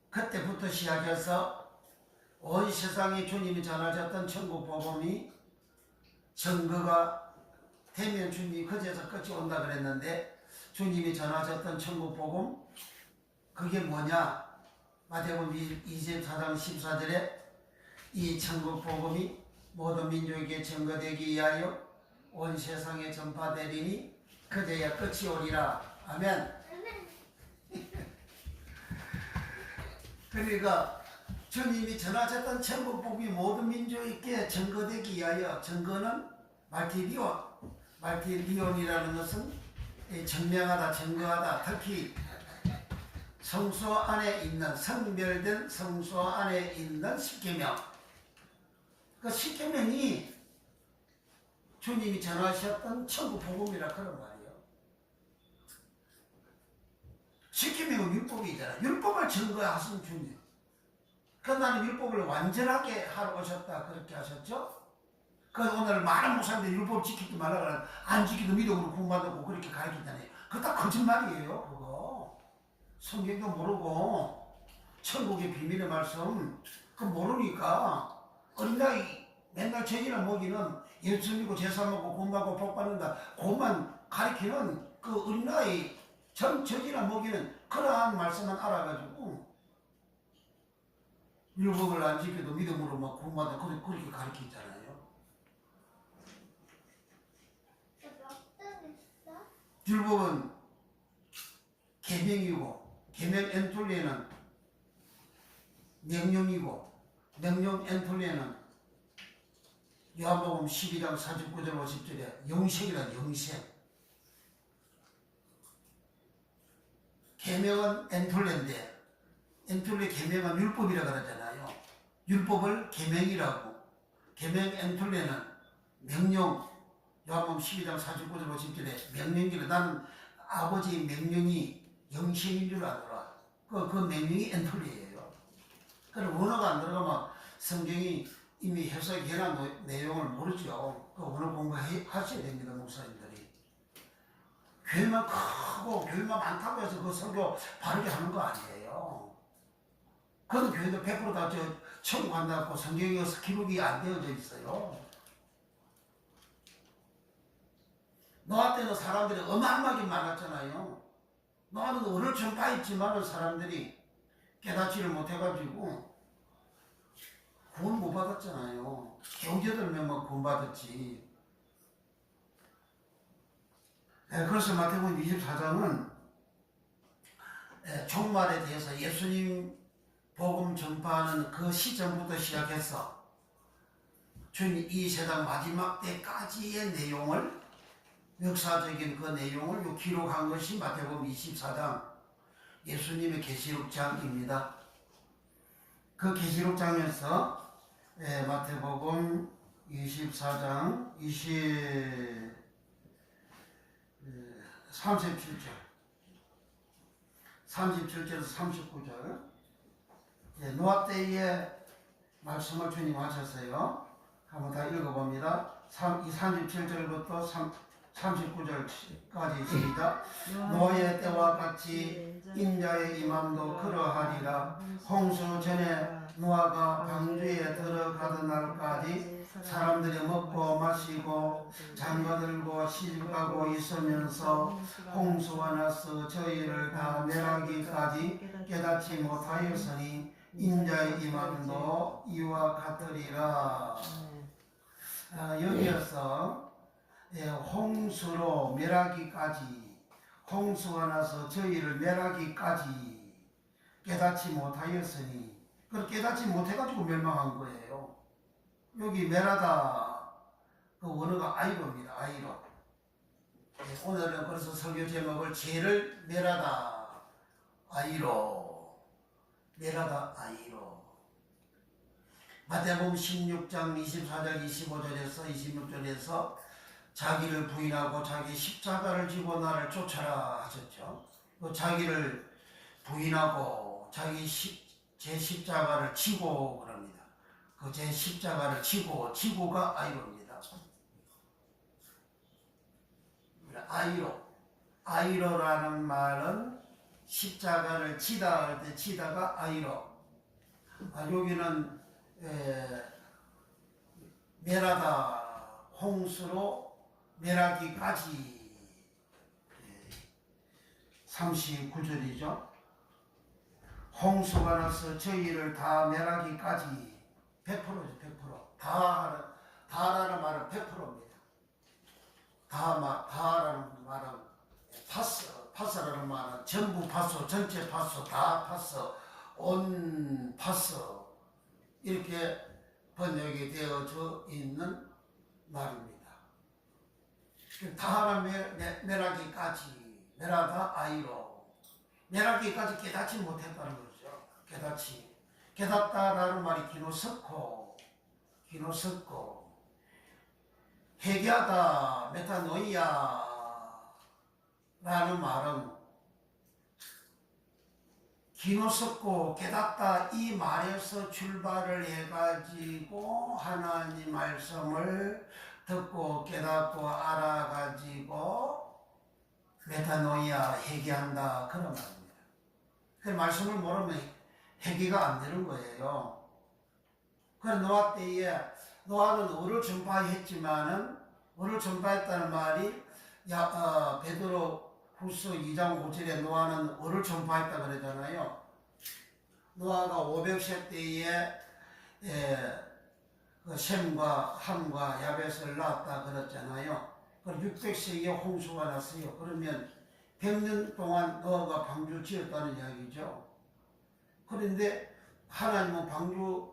그때부터 시작해서 온 세상에 주님이 전하셨던 천국 복음이 증거가 되면 주님이 그제서 끝이 온다 그랬는데, 주님이 전하셨던 천국 복음 그게 뭐냐? 마태복음 24장 14절에 이 천국 복음이 모든 민족에게 증거되기 위하여 온 세상에 전파되리니 그제야 끝이 오리라. 아멘. 그러니까 주님이 전하셨던 천국 복음이 모든 민족에게 증거되기 위하여, 증거는 말티리온이라는 것은 증명하다, 증거하다. 특히 성소 안에 있는, 성별된 성소 안에 있는 십계명, 그 십계명이 주님이 전하셨던 천국 복음이라 그런 말이에요. 십계명은 율법이잖아. 율법을 증거하신 주님. 그 나는 율법을 완전하게 하러 오셨다 그렇게 하셨죠. 그래서 오늘 많은 목사님들이 율법 지키지 말라, 안 지키도 미덕으로 구원받고 그렇게 가르치잖아요. 그거 다 거짓말이에요. 그거 성경도 모르고 천국의 비밀의 말씀 그거 모르니까 어린 나이 맨날 죄지나 먹이는 예수 믿고 제사 먹고 구원받고 복받는다, 그것만 가르치는 그 어린 나이 저지나 먹이는 그러한 말씀만 알아가지고 율법을 안 지켜도 믿음으로 막 구원받아 그렇게 가르치잖아요. 율법은 계명이고, 계명 엔톨레는 명령이고, 명령 엔톨레는 요한복음 12장 49절 50절에 영생이란 영생. 계명은 엔톨레인데, 엔톨레 계명은 율법이라 그러잖아요. 율법을 계명이라고, 계명 엔톨레는 명령. 요한복음 12장 49절 50절에 명령기를, 나는 아버지의 명령이 영생인 줄 아노라. 그 명령이 엔톨레예요. 그럼 원어가 안 들어가면 성경이 이미 해석해놓은 내용을 모르죠. 그 원어 공부하셔야 됩니다, 목사님들이. 교회만 크고 교회만 많다고 해서 그 설교 바르게 하는 거 아니에요. 그런 교회도 100%다 천국 간다고 성경에 기록이 안 되어져 있어요. 노아 때는 사람들이 어마어마하게 많았잖아요. 노아는 어를 전파했지만 사람들이 깨닫지를 못해가지고 구원 못 받았잖아요. 형제들 몇몇 구원 받았지. 그래서 마태복음 24장은 종말에 대해서 예수님 복음 전파하는 그 시점부터 시작해서 주님 이 세상 마지막 때까지의 내용을, 역사적인 그 내용을 기록한 것이 마태복음 24장 예수님의 계시록장입니다. 그 계시록장에서 마태복음 24장 37절에서 39절, 노아 때의 말씀을 주님 하셨어요. 한번 다 읽어봅니다. 37절부터 39절까지 시작. 노아의 때와 같이 인자의 임함도 그러하리라. 홍수 전에 노아가 방주에 들어가던 날까지 사람들이 먹고 마시고 장가들고 시집가고 있으면서 홍수가 나서 저희를 다 멸하기까지 깨닫지 못하였으니 인자의 임함도 이와 같으리라. 여기에서 홍수로 멸하기까지, 홍수가 나서 저희를 멸하기까지 깨닫지 못하였으니, 그걸 깨닫지 못해가지고 멸망한 거예요. 여기 멸하다 그 원어가 아이로입니다. 아이로. 오늘은 그래서 설교 제목을 죄를 멸하다 아이로, 멸하다 아이로. 마태복음 16장 24절 25절에서 26절에서 자기를 부인하고 자기 십자가를 지고 나를 쫓아라 하셨죠. 그 자기를 부인하고 자기 제 십자가를 지고 그럽니다. 그 제 십자가를 지고가 아이로입니다. 아이로라는 말은 십자가를 지다 할 때 지다가 아이로. 여기는 멸하다, 홍수로 멸하기까지 39절이죠. 홍수가 나서 저희를 다 멸하기까지 100%죠. 100%. 다라는 말은 100%입니다. 다라는 말은 파스라는 말은 전부 파스, 전체 파스, 다 파스, 온 파스, 이렇게 번역이 되어져 있는 말입니다. 다 멸하기까지, 멸하다 아이로, 멸하기까지 깨닫지 못했다는 거죠. 깨닫다라는 말이 기노스코, 회개하다, 메타노이아라는 말은 기노스코, 깨닫다 이 말에서 출발을 해가지고 하나님 말씀을 듣고 깨닫고 알아가지고 메타노이아, 회개한다, 그런 말입니다. 그 말씀을 모르면 회개가 안 되는 거예요. 그래서 노아 때에 노아는 의를 전파했지만은, 의를 전파했다는 말이 베드로 후서 2장 5절에 노아는 의를 전파했다 그러잖아요. 노아가 500세 때에 셈과 함과 야벳을 낳았다 그랬잖아요. 그럼 600세에 홍수가 났어요. 그러면 100년 동안 노아가 방주 지었다는 이야기죠. 그런데 하나님은 방주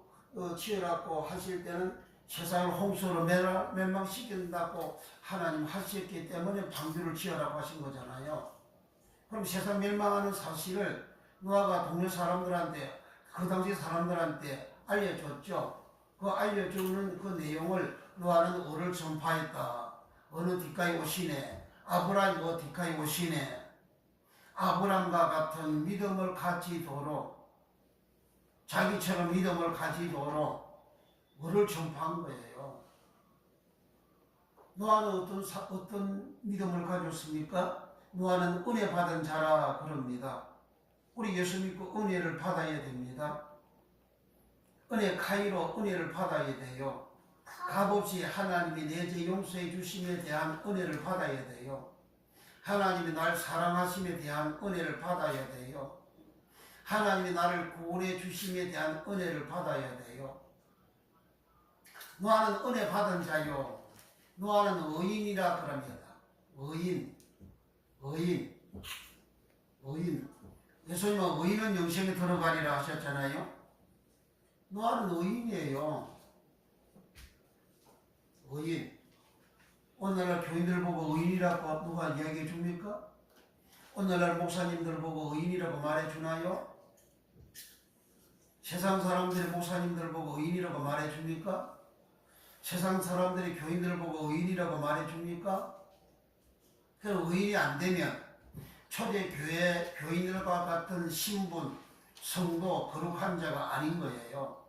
지으라고 하실 때는 세상을 홍수로 멸망시킨다고 하나님 하셨기 때문에 방주를 지으라고 하신 거잖아요. 그럼 세상 멸망하는 사실을 노아가 동네 사람들한테, 그 당시 사람들한테 알려줬죠. 그 알려주는 그 내용을 노아는 의를 전파했다. 어느 뒷가에 오시네. 아브라함이 그 뒷가에 오시네. 아브라함과 같은 믿음을 가지도록, 자기처럼 믿음을 가지도록 의를 전파한 거예요. 노아는 어떤 믿음을 가졌습니까? 노아는 은혜 받은 자라 그럽니다. 우리 예수 믿고 은혜를 받아야 됩니다. 은혜 카이로 은혜를 받아야 돼요. 값없이 하나님이 내 죄 용서해 주심에 대한 은혜를 받아야 돼요. 하나님이 날 사랑하심에 대한 은혜를 받아야 돼요. 하나님이 나를 구원해 주심에 대한 은혜를 받아야 돼요. 노아는 은혜 받은 자요. 노아는 의인이라 그럽니다. 의인. 예수님은 의인은 영생에 들어가리라 하셨잖아요. 노아는 의인이에요. 의인. 오늘날 교인들 보고 의인이라고 누가 이야기해 줍니까? 오늘날 목사님들 보고 의인이라고 말해 주나요? 세상 사람들이 목사님들 보고 의인이라고 말해 줍니까? 세상 사람들이 교인들 보고 의인이라고 말해 줍니까? 그 의인이 안 되면 초대교회 교인들과 같은 신분, 성도, 거룩한 자가 아닌 거예요.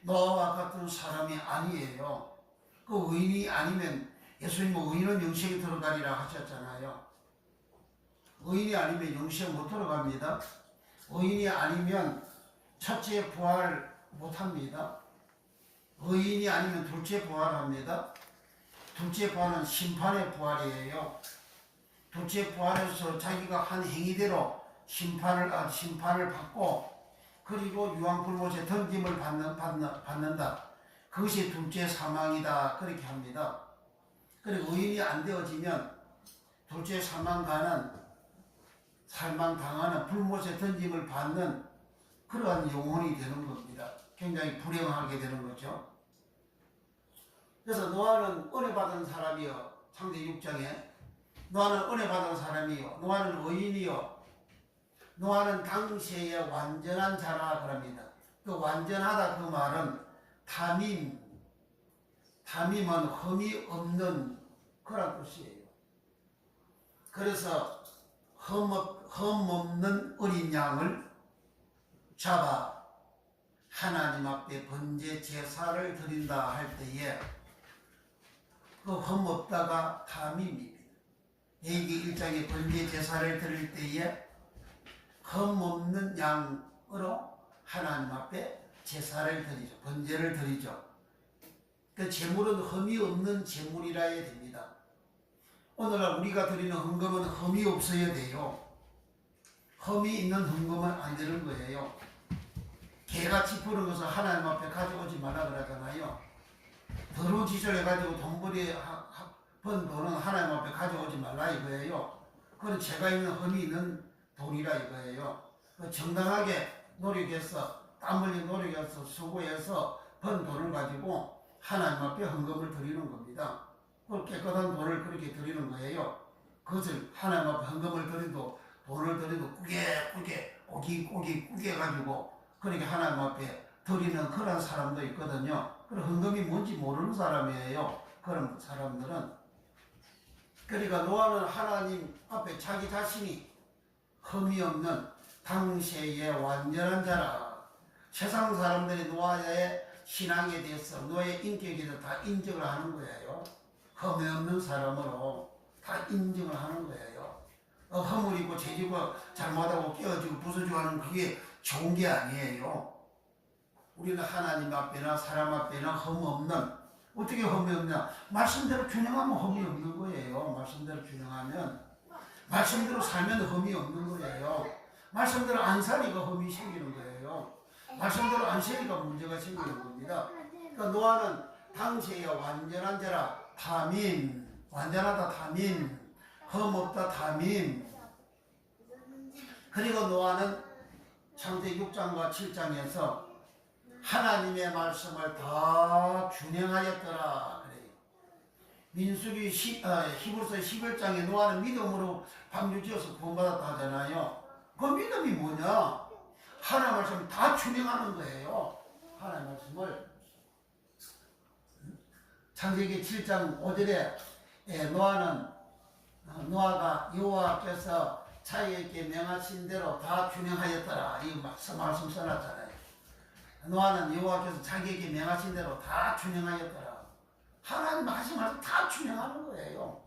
노아와 같은 사람이 아니에요. 그 의인이 아니면 예수님은 의인은 영생에 들어가리라 하셨잖아요. 의인이 아니면 영생 못 들어갑니다. 의인이 아니면 첫째 부활 못합니다. 의인이 아니면 둘째 부활합니다. 둘째 부활은 심판의 부활이에요. 둘째 부활에서 자기가 한 행위대로 심판을 받고 그리고 유황불못에 던짐을 받는다. 그것이 둘째 사망이다. 그렇게 합니다. 그리고 의인이 안 되어지면 둘째 사망가는 살망당하는 불못에 던짐을 받는 그러한 영혼이 되는 겁니다. 굉장히 불행하게 되는 거죠. 그래서 노아는 은혜 받은 사람이요. 창세기 6장에 노아는 은혜 받은 사람이요. 노아는 의인이요. 노아는 당시에 완전한 자라 그럽니다. 그 완전하다 그 말은 담임은 흠이 없는 그런 뜻이에요. 그래서 흠 없는 어린 양을 잡아 하나님 앞에 번제 제사를 드린다 할 때에 그 흠 없다가 담임입니다. 레위기 1장에 번제 제사를 드릴 때에 흠 없는 양으로 하나님 앞에 제사를 드리죠. 번제를 드리죠. 그 제물은 흠이 없는 제물이라 해야 됩니다. 오늘날 우리가 드리는 헌금은 흠이 없어야 돼요. 흠이 있는 헌금은 안 되는 거예요. 개같이 푸는 것을 하나님 앞에 가져오지 말라 그러잖아요. 더러운 짓을 해가지고 돈벌이 번 돈은 하나님 앞에 가져오지 말라 이거예요. 그건 죄가 있는 흠이 있는 돈이라 이거예요. 정당하게 노력해서 땀 흘린 노력해서 수고해서 번 돈을 가지고 하나님 앞에 헌금을 드리는 겁니다. 그 깨끗한 돈을 그렇게 드리는 거예요. 그것을 하나님 앞에 헌금을 드리도 돈을 드리도 꾸게 가지고 그렇게 하나님 앞에 드리는 그런 사람도 있거든요. 그런 헌금이 뭔지 모르는 사람이에요. 그런 사람들은. 그러니까 노아는 하나님 앞에 자기 자신이 흠이 없는 당시의 완전한 자라. 세상 사람들이 노아의 신앙에 대해서 노아의 인격에 대해서 다 인정을 하는 거예요. 흠이 없는 사람으로 다 인정을 하는 거예요. 허물 있고 죄지고 잘못하고 깨어지고 부서지고 하는 그게 좋은 게 아니에요. 우리는 하나님 앞에나 사람 앞에나 흠 없는, 어떻게 흠이 없냐? 말씀대로 균형하면 흠이 없는 거예요. 말씀대로 균형하면, 말씀대로 살면 흠이 없는 거예요. 말씀대로 안 사니까 흠이 생기는 거예요. 말씀대로 안 사니까 문제가 생기는 겁니다. 그러니까 노아는 당시에 완전한 자라. 담임, 완전하다 담임, 흠 없다 담임. 그리고 노아는 창세기 6장과 7장에서 하나님의 말씀을 다 준행하였더라 그래요. 민수기 히브리서 11장에 노아는 믿음으로 방주지어서 구원받았다 하잖아요. 그 믿음이 뭐냐? 하나님 말씀을 다 준행하는 거예요. 하나님 말씀을. 창세기 7장 5절에 노아가 여호와께서 자기에게 명하신 대로 다 준행하였더라. 이 말씀 써놨잖아요. 노아는 여호와께서 자기에게 명하신 대로 다 준행하였더라. 하나님 하신 말씀 다 준행하는 거예요.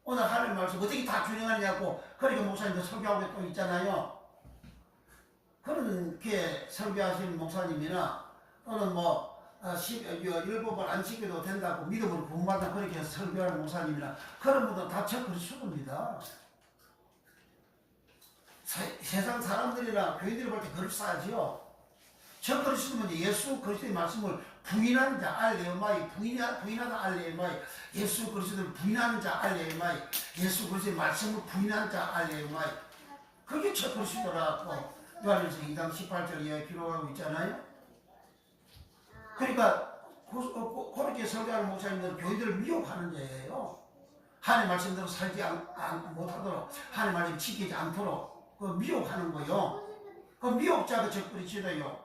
오늘 하나님 말씀 어떻게 다 균형하느냐고 그렇게 목사님도 설교하고 또 있잖아요. 그렇게 설교하시는 목사님이나 또는 율법을 안 지켜도 된다고 믿음으로 구원받아 그렇게 설교하는 목사님이나 그런 분들 다 저 그리스도입니다. 세상 사람들이나 교인들이 볼 때 그럴싸하지요. 저 그리스도는 예수 그리스도의 말씀을 부인하는 자 알레마이, 부인하다 알레마이, 예수 그리스도를 부인하는 자 알레마이, 예수 그리스도의 말씀을 부인하는 자 알레마이. 그게 저 그리스도라고 요한일서 2장 18절에 기록하고 있잖아요. 그러니까 그렇게 설교하는 목사님들은 교인들을 미혹하는 자예요. 하나님 말씀대로 살지 못하도록, 하나님 말씀 지키지 않도록 미혹하는 거요. 그 미혹자가 적그리스도요.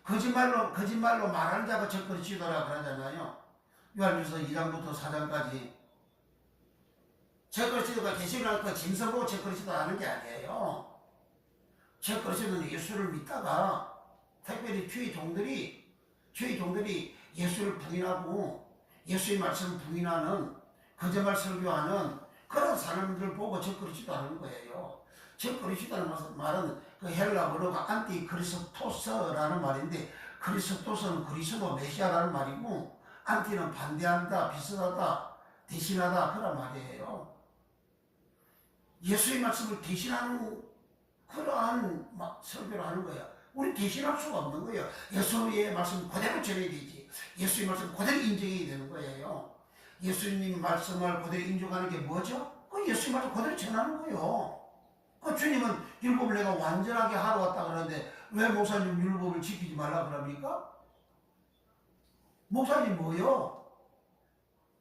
거짓말로 말하는 자가 적그리스도라 그러잖아요. 요한일서 2장부터 4장까지 적그리스도가 계시를 그 짐승으로 적그리스도 하는 게 아니에요. 적그리스도는 예수를 믿다가 특별히 주의 종들이 예수를 부인하고 예수의 말씀을 부인하는 거짓말 설교하는 그런 사람들을 보고 적그리스도 하는 거예요. 적그리스도라는 말은 그 헬라어가 안티크리스토스라는 말인데, 그리스토스는 그리스도 메시아라는 말이고, 안티는 반대한다, 비슷하다, 대신하다 그런 말이에요. 예수의 말씀을 대신하는 그러한 설교를 하는 거야. 우리 대신할 수가 없는 거예요. 예수의 말씀 그대로 전해야 되지. 예수의 말씀 그대로 인정해야 되는 거예요. 예수님 말씀을 그대로 인정하는 게 뭐죠? 그 예수의 말씀 그대로 전하는 거예요. 그 주님은 율법을 내가 완전하게 하러 왔다 그러는데 왜 목사님 율법을 지키지 말라 그럽니까? 목사님 뭐요?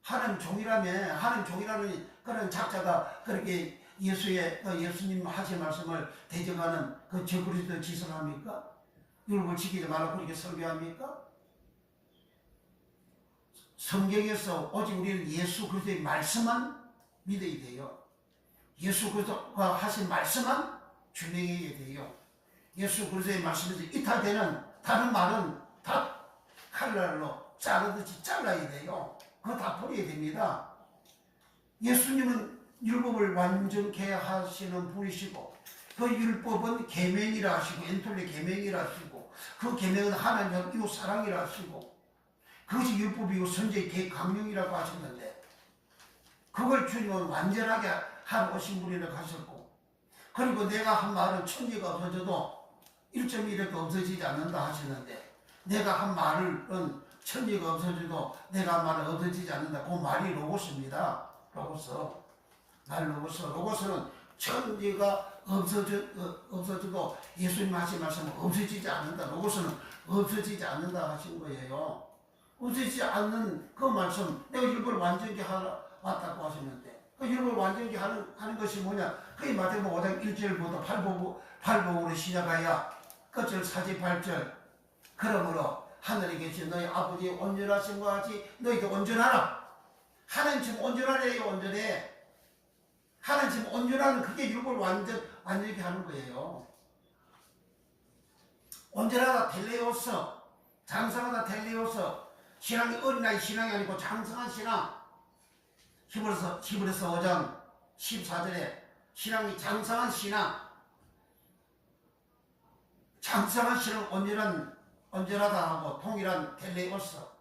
하나님 종이라며, 하나님 종이라는 그런 작자가 그렇게 예수님 하신 말씀을 대적하는 그 적그리스도 짓을 합니까? 율법을 지키지 말라고 그렇게 설교합니까? 성경에서 오직 우리는 예수 그리스도의 말씀만 믿어야 돼요. 예수 그리스도가 하신 말씀만 준행해야 돼요. 예수 그리스도의 말씀에서 이탈되는 다른 말은 다 칼날로 자르듯이 잘라야 돼요. 그거 다 버려야 됩니다. 예수님은 율법을 완전케 하시는 분이시고, 그 율법은 계명이라 하시고, 엔톨레 계명이라 하시고, 그 계명은 하나님과 이웃 사랑이라 하시고, 그것이 율법이고 선제의 대강령이라고 하셨는데, 그걸 주님은 완전하게 하러 오신 분이라고 하셨고, 그리고 내가 한 말은 천지가 없어져도 1.1에도 없어지지 않는다 하시는데, 내가 한 말은 천지가 없어져도 내가 한 말은 없어지지 않는다. 그 말이 로고스입니다. 로고스. 로고스는 천지가 없어져도 예수님 하신 말씀은 없어지지 않는다. 로고스는 없어지지 않는다 하신 거예요. 없어지지 않는 그 말씀, 내가 율법을 완전히 하러 왔다고 하셨는데, 그 율법을 완전히 하는 것이 뭐냐? 그게 마태복음 5장 1절부터 8복으로 시작하여 끝절 48절. 그러므로 하늘에 계신 너희 아버지 온전하신 것 같이 너희도 온전하라. 하나님 지금 온전하래요. 온전해. 하나님 지금 온전하는 그게 율법을 완전히 하는 거예요. 온전하다 텔레오서, 장성하다 텔레오서. 신앙이 어린아이 신앙이 아니고 장성한 신앙. 히브리서 5장 14절에 신앙이 장성한 신앙. 장성한 신앙 온전하다 하고 통일한 텔레오서.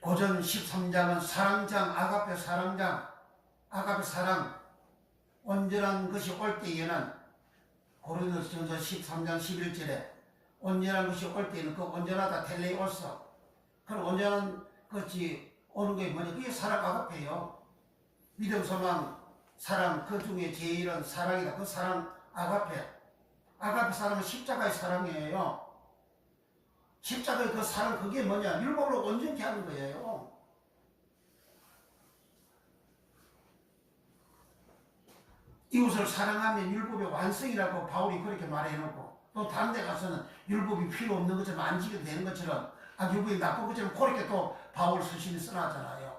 고전 13장은 사랑장, 아가페 사랑장, 아가페 사랑. 온전한 것이 올 때에는 고린도전서 13장 11절에 온전한 것이 올 때에는 그 온전하다 텔레오서. 그런 온전한 것이 오는 게 뭐냐? 그게 사랑 아가페요. 믿음, 소망, 사랑, 그 중에 제일은 사랑이다. 그 사랑 아가페. 아가페 사랑은 십자가의 사랑이에요. 십자가의 그 사랑, 그게 뭐냐? 율법으로 온전히 하는 거예요. 이웃을 사랑하면 율법의 완성이라고 바울이 그렇게 말해놓고, 또 다른 데 가서는 율법이 필요 없는 것처럼 안 지켜도 되는 것처럼, 율법이 나쁜 것처럼 그렇게 또 바울 스승이 써놨잖아요.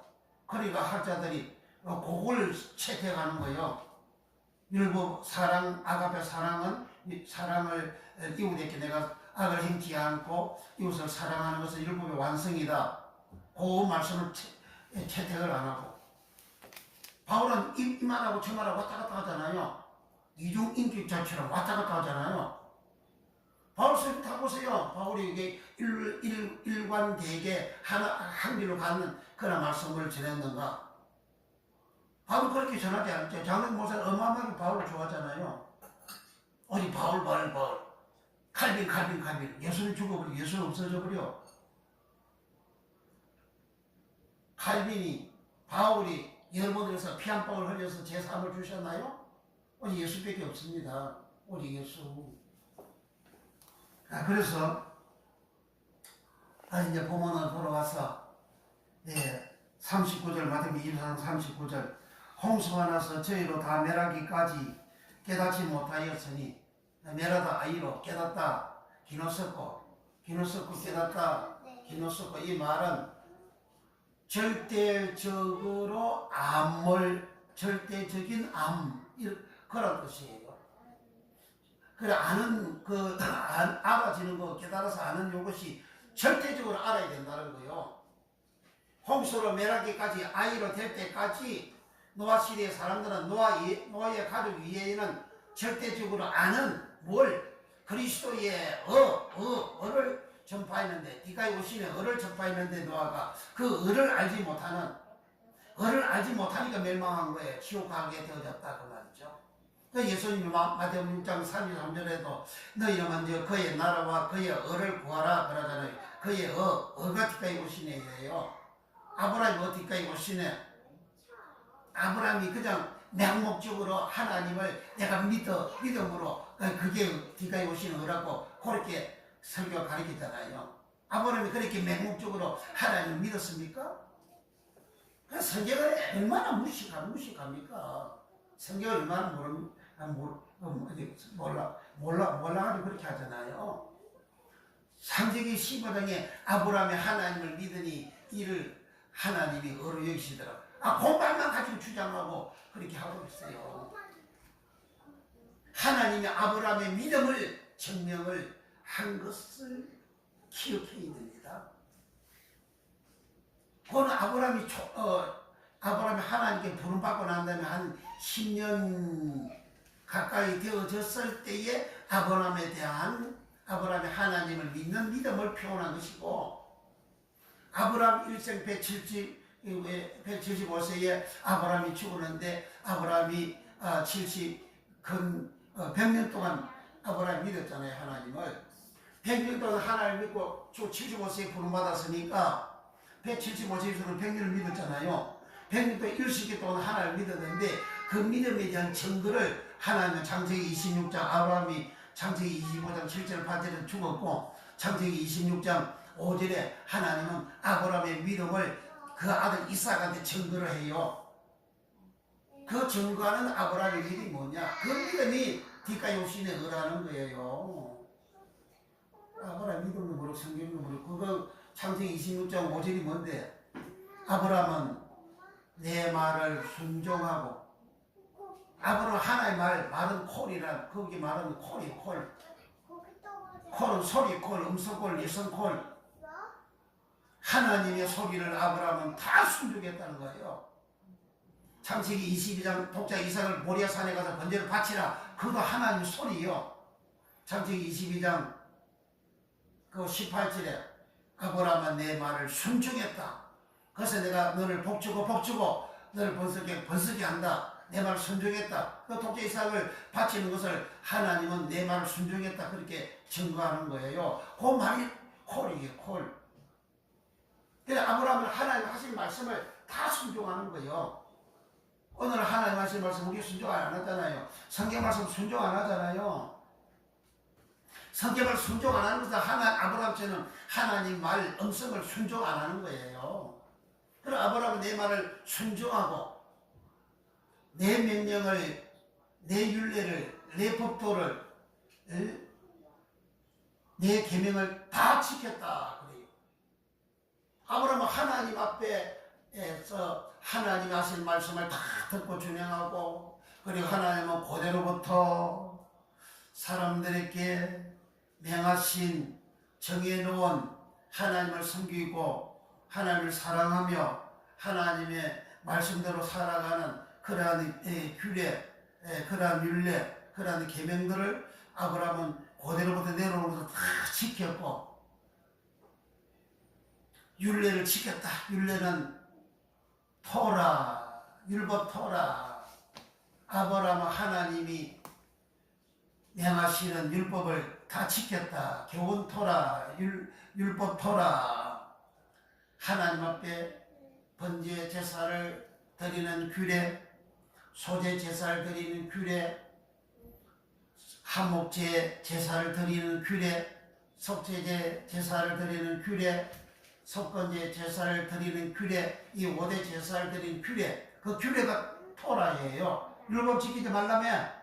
그러니까 학자들이 그걸 채택하는 거예요. 율법, 사랑, 아가페 사랑은 사랑을 이웃에게 내가 악을 행치 않고 이웃을 사랑하는 것은 율법의 완성이다. 그 말씀을 채택을 안 하고. 바울은 이만하고 저만하고 왔다 갔다 하잖아요. 이중인격자처럼 왔다 갔다 하잖아요. 바울 소리 다 보세요. 바울이 이게 일관되게 한 길로 가는 그런 말씀을 전했는가? 바울 그렇게 전하지 않죠. 장로님 목사는 어마어마하게 바울을 좋아하잖아요. 어디 바울. 칼빈. 예수는 죽어버려. 예수는 없어져버려. 칼빈이, 바울이 여러분들에서 피 한 방울 흘려서 제3을 주셨나요? 오직 예수밖에 없습니다. 오직 예수. 그래서 다시 이제 본문을 보러 가서 39절 마태복음 24장 39절 홍수가 나서 저희로 다 멸하기까지 깨닫지 못하였으니 멸하다 아이로 깨닫다 기노스코 깨닫다 기노스코 이 말은 절대적으로 절대적인 그런 뜻이에요. 그래 알아지는 거 깨달아서 아는 요것이 절대적으로 알아야 된다는 거예요. 홍수로 멸하기까지 아이로 될 때까지 노아 시대의 사람들은 노아의 가족 이외에는 절대적으로 아는 그리스도의 어를 전파했는데 디가에 오시는 어를 전파했는데 노아가 그 어를 알지 못하니까 멸망한 거예요. 지옥 가게 되어졌다 그 말이죠. 그 예수님이 마태복음 6장 33절에도 너희는 먼저 그의 나라와 그의 어를 구하라 그러잖아요. 그의 어가 디가에 오시네요. 아브라함이 어디까지 오시네? 아브라함이 그냥 맹목적으로 하나님을 내가 믿음으로 그게 디가에 오시는 거라고 그렇게 설교가 가르치잖아요. 아브라함이 그렇게 맹목적으로 하나님을 믿었습니까? 성경을 얼마나 무식합니까? 성경을 얼마나 몰라가지고 그렇게 하잖아요. 창세기 15장에 아브라함이 하나님을 믿으니 이를 하나님이 어로 여기시더라. 공발만 가지고 주장하고 그렇게 하고 있어요. 하나님이 아브라함의 믿음을 증명을 한 것을 기억해야 됩니다. 그건 아브라함이 하나님께 부름받고 난 다음에 한 10년 가까이 되어졌을 때에 아브라함이 하나님을 믿는 믿음을 표현한 것이고, 아브라함 일생 175세에 아브라함이 죽었는데 아브라함이 100년 동안 아브라함이 믿었잖아요. 하나님을 100년 동안 하나님을 믿고 75세에 부름받았으니까 175세에서는 100년을 믿었잖아요. 100년 동안 10개 동안 하나님을 믿었는데 그 믿음에 대한 증거를 하나님은 창세기 26장 아브라함이 창세기 25장 7절 8절에 죽었고 창세기 26장 5절에 하나님은 아브라함의 믿음을 그 아들 이삭한테 증거를 해요. 그 증거하는 아브라함의 믿음이 뭐냐? 그 믿음이 뒷가에 오신의 의라는 거예요. 아브라함 믿음도 모르고 성경도 모르고 그거 창세기 26장 5절이 뭔데? 아브라함은 내 말을 순종하고 아브라함은 하나의 말은 콜이란 거기 말은 콜이 콜은 소리 콜 음성콜 예성콜 하나님의 소리를 아브라함은 다 순종했다는 거예요. 창세기 22장 독자 이삭을 모리아 산에 가서 번제를 바치라. 그것도 하나님의 소리요. 창세기 22장 그 18절에 아브라함은 내 말을 순종했다. 그래서 내가 너를 복주고 너를 번성게 한다. 내 말을 순종했다. 그 독자 이삭을 바치는 것을 하나님은 내 말을 순종했다. 그렇게 증거하는 거예요. 그 말이 콜이에요. 콜. 그래서 아브라함은 하나님 하신 말씀을 다 순종하는 거예요. 오늘 하나님 하신 말씀 우리 순종 안 하잖아요. 성경 말씀 순종 안 하잖아요. 성경을 순종 안 하는 것은 아브라함처럼 하나님 말 음성을 순종 안 하는 거예요. 그럼 아브라함은 내 말을 순종하고 내 명령을, 내 율례를, 내 법도를, 내 계명을 다 지켰다 그래요. 아브라함은 하나님 앞에서 하나님 하신 말씀을 다 듣고 준행하고, 그리고 하나님은 그대로부터 사람들에게 명하신 정해놓은 하나님을 섬기고 하나님을 사랑하며 하나님의 말씀대로 살아가는 그러한 규례, 그러한 율례, 그러한 계명들을 아브라함은 그대로부터 내려오면서 다 지켰고, 율례를 지켰다. 율례는 토라, 율법 토라. 아브라함은 하나님이 명하시는 율법을 다 지켰다. 교훈 토라, 율법 토라. 하나님 앞에 번제 제사를 드리는 규례, 소제 제사를 드리는 규례, 한목제 제사를 드리는 규례, 속죄제 제사를 드리는 규례, 속건제 제사를 드리는 규례, 이 5대 제사를 드리는 규례, 그 규례가 토라예요. 율법 지키지 말라면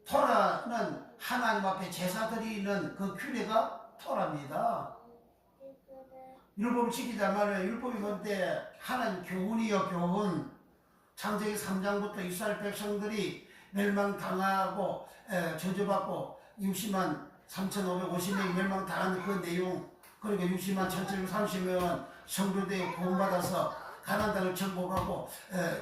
토라는 하나님 앞에 제사 드리는 그 규례가 토라입니다. 율법을 지키지 말면 율법이 뭔데? 하나님 교훈이요, 교훈. 창세기 3장부터 이스라엘 백성들이 멸망당하고 저주받고 60만 3,550명이 멸망당하는 그 내용, 그리고 60만 1,730명은 성도되어 구원받아서 가나안 땅을 정복하고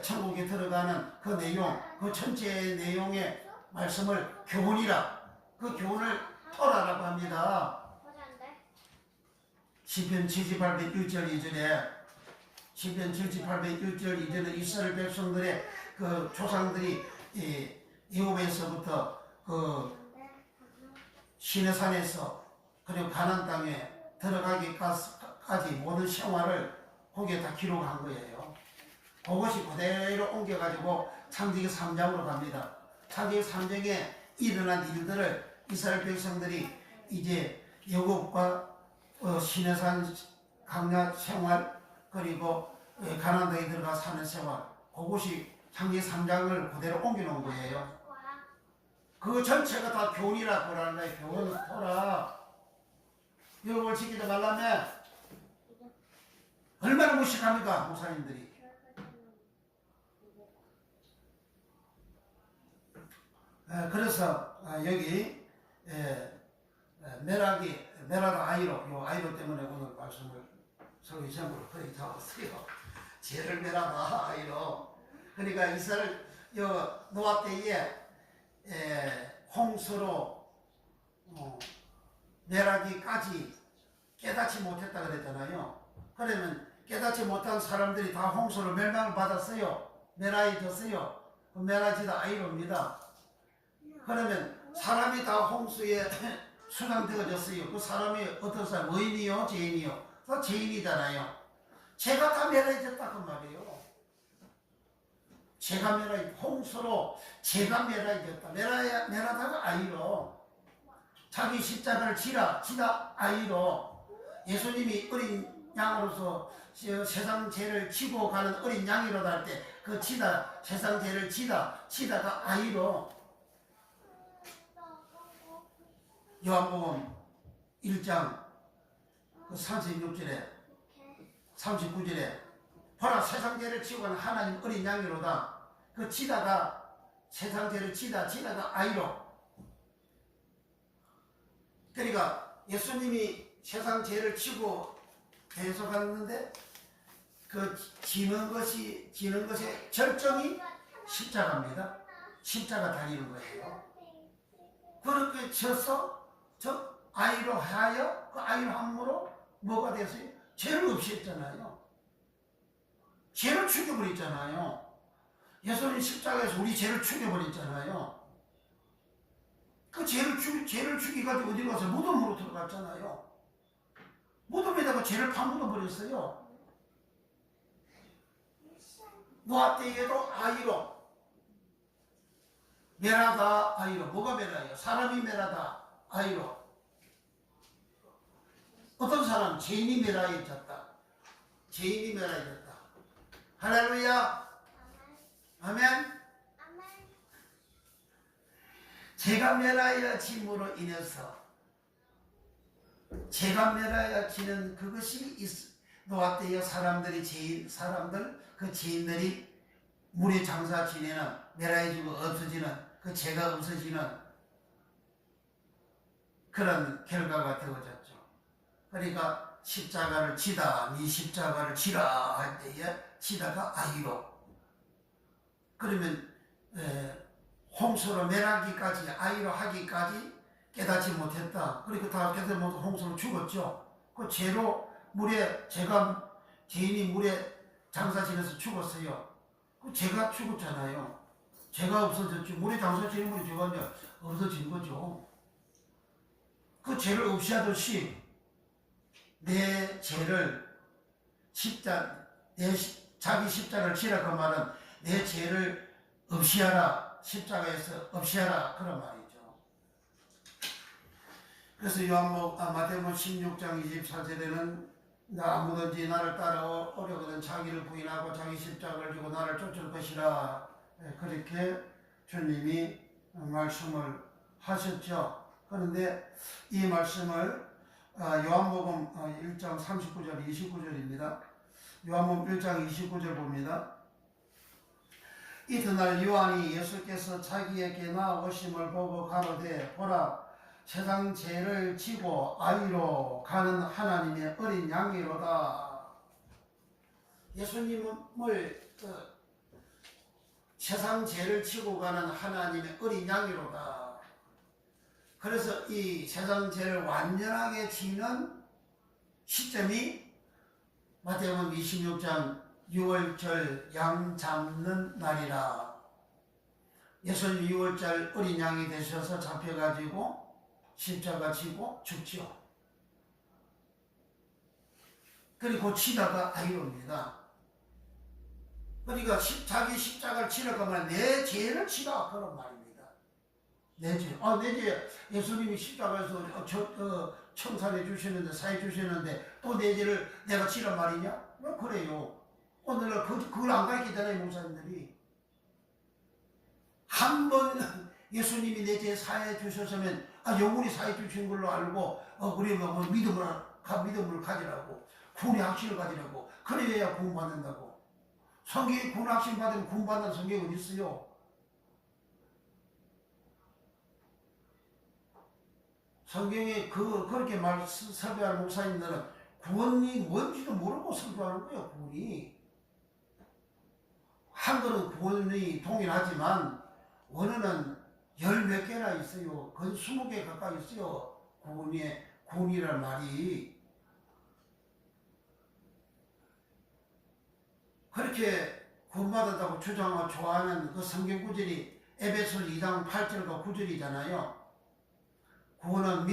천국에 들어가는 그 내용, 그 전체 내용의 말씀을 교훈이라, 그 교훈을 토라라고 합니다. 시편 78편 1절 2절에 시편 78편 1절 2절에 이스라엘 백성들의 그 조상들이 애굽에서부터 그 시내산에서 그리고 가나안 땅에 들어가기까지 모든 생활을 거기에 다 기록한 거예요. 그것이 그대로 옮겨가지고 창세기 3장으로 갑니다. 창세기 3장에 일어난 일들을 이스라엘 백성들이 이제 애굽과 시내산 강야 생활, 그리고 가나안 땅에 들어가 사는 생활, 그것이 창세기 3장을 그대로 옮겨놓은 거예요. 그 전체가 다 교훈이라 그러는 거예요. 교훈, 토라. 율법을 지키지 말라면 얼마나 무식합니까, 목사님들이. 그래서 여기 메라다 아이로, 요 아이로 때문에 오늘 말씀을 서기 전부로 거의 잡았어요. 죄를 메라다 아이로. 그러니까 이스라엘 노아 때에 홍수로 메라기까지 깨닫지 못했다 그랬잖아요. 그러면 깨닫지 못한 사람들이 다 홍수로 멸망을 받았어요. 메라해졌어요. 그 메라지다 아이로입니다. 그러면 사람이 다 홍수에 수강되어졌어요. 그 사람이 어떤 사람, 의인이요, 죄인이요? 다 죄인이잖아요. 죄가 다 메라해졌다 그 말이에요. 죄가 홍수로 죄가 메라해졌다. 메라다가 아이로. 자기 십자가를 지다 아이로. 예수님이 어린 양으로서 세상 죄를 지고 가는 어린 양이로다 할 때 그 세상 죄를 지다가 아이로. 요한복음 1장 36절에 39절에 보라, 세상 죄를 지고 가는 하나님 어린 양이로다. 그 지다가 세상 죄를 지다가 아이로. 그러니까 예수님이 세상 죄를 지고 계속 갔는데 그 지는 것의 절정이 십자가입니다. 십자가 달리는 거예요. 그렇게 져서 저 아이로 하여 그 아이로 함으로 뭐가 됐어요? 죄를 없앴잖아요. 죄를 죽여버렸잖아요. 예수님 십자가에서 우리 죄를 죽여버렸잖아요. 그 죄를 죽이가지고 어디 가서 무덤으로 들어갔잖아요. 무덤에다가 죄를 파묻어버렸어요. 노아 때에도 아이로. 메라다 아이로. 뭐가 메라예요? 사람이 메라다 아이로. 어떤 사람? 죄인이 메라해졌다. 죄인이 메라해졌다. 할렐루야. 아멘. 죄가 메라여짐으로 인해서 죄가 메라여지는 그것이 노아 때의 그 죄인들이 물에 장사 지내는 메라여지고 없어지는 그 죄가 없어지는 그런 결과가 되어졌죠. 그러니까 십자가를 지다, 네 십자가를 지라 할 때에 지다가 아이로. 그러면 홍수로 멸하기까지, 아이로 하기까지 깨닫지 못했다. 그리고 다 깨닫지 못해 홍수로 죽었죠. 그 죄로 물에, 죄인이 물에 장사 지내서 죽었어요. 그 죄가 죽었잖아요. 죄가 없어졌죠. 물에 장사 지는 물이 죄가 없어진 거죠. 그 죄를 없애하듯이 내 죄를 자기 십자가를 지라 그 말은 내 죄를 없애하라, 십자가에서 없애하라 그런 말이죠. 그래서 마태복음 16장 24절에는 아무든지 나를 따라오려거든 자기를 부인하고 자기 십자가를 지고 나를 쫓을 것이라, 그렇게 주님이 말씀을 하셨죠. 그런데 이 말씀을 요한복음 1장 39절 29절입니다. 요한복음 1장 29절 봅니다. 이튿날 요한이 예수께서 자기에게 나오심을 보고 가로되 보라, 세상 죄를 지고 아이로 가는 하나님의 어린 양이로다. 예수님을 세상 죄를 지고 가는 하나님의 어린 양이로다. 그래서 이 세상 죄를 완전하게 지는 시점이 마태복음 26장 6월절 양 잡는 날이라. 예수님 6월절 어린 양이 되셔서 잡혀가지고 십자가 지고 죽죠. 그리고 치다가 아이옵니다. 그러니까 자기 십자가를 치라고 하면 내 죄를 치라 그런 말입니다. 내 죄. 내 죄. 예수님이 십자가에서 청산해 주시는데, 사해 주시는데 또 내 죄를 내가 치란 말이냐? 왜 그래요? 오늘날 그걸 안 가르치잖아요, 목사님들이. 한 번 예수님이 내 죄 사해 주셨으면 영원히 사해 주신 걸로 알고 그러면 믿음을 가지라고, 구원의 확신을 가지라고. 그래야 구원받는다고. 성경이 구원 확신 받으면 구원받는 성경이 어디 있어요? 성경에 그렇게 설교하는 목사님들은 구원이 뭔지도 모르고 설교하는 거예요. 구원이. 한글은 구원이 동일하지만 원어는 열 몇 개나 있어요. 거의 20개 가까이 있어요. 구원이라는 말이. 그렇게 구원받았다고 주장하고 좋아하는 그 성경 구절이 에베소서 2장 8절과 9절이잖아요. 구원은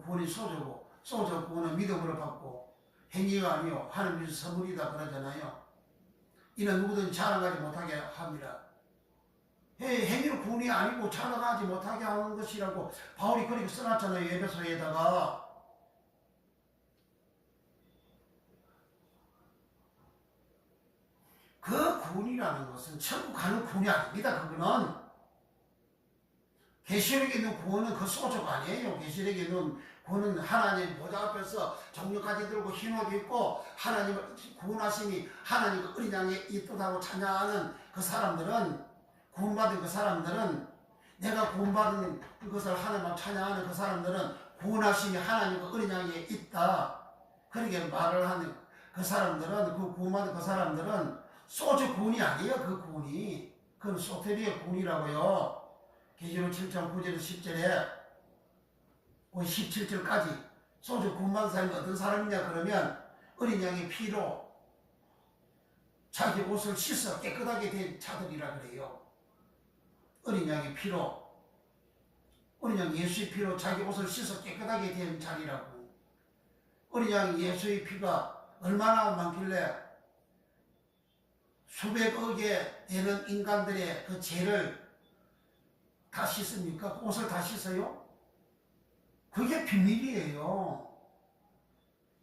구원이 소저고, 구원은 믿음으로 받고 행위가 아니요 하나님의 선물이다 그러잖아요. 이는 누구든 자랑하지 못하게 합니다. 행위로 구원이 아니고 자랑하지 못하게 하는 것이라고 바울이 그렇게 써놨잖아요. 에베소에다가. 그 구원이라는 것은 천국 가는 구원이 아닙니다. 그거는 계시록에 있는 구원은 그 소조가 아니에요. 계시록에 있는 구원은 하나님 보좌 앞에서 정력까지 들고 흰옷 입고 하나님을 구원하심이 하나님과 어린 양의 이쁘다고 찬양하는 그 사람들은, 구원받은 그 사람들은, 내가 구원받은 것을 하나님과 찬양하는 그 사람들은 구원하심이 하나님과 어린 양에 있다. 그렇게 말을 하는 그 사람들은, 그 구원받은 그 사람들은 소주 구원이 아니에요. 그 구원이. 그건 소테리의 구원이라고요. 계시록 7장 9절에서 10절에 17절까지 소주 구원받은 사람이 어떤 사람이냐 그러면 어린 양의 피로 자기 옷을 씻어 깨끗하게 된 자들이라 그래요. 어린 양의 피로, 어린 양 예수의 피로 자기 옷을 씻어 깨끗하게 된 자리라고. 어린 양 예수의 피가 얼마나 많길래 수백억에 되는 인간들의 그 죄를 다 씻습니까? 옷을 다 씻어요? 그게 비밀이에요.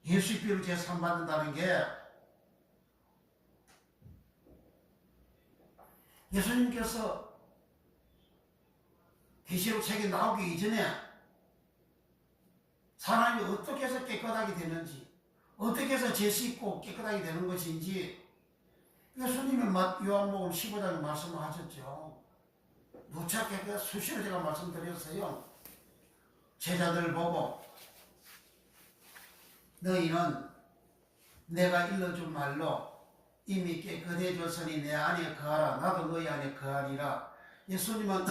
예수의 피로 죄 사함 받는다는 게. 예수님께서 계시록 책에 나오기 이전에 사람이 어떻게 해서 깨끗하게 되는지, 어떻게 해서 죄 씻고 깨끗하게 되는 것인지 예수님이 요한복음 15장에 말씀을 하셨죠. 누차게 수시로 제가 말씀드렸어요. 제자들 보고 너희는 내가 일러준 말로 이미 깨끗해졌으니 내 안에 거하라. 나도 너희 안에 거하리라. 예수님은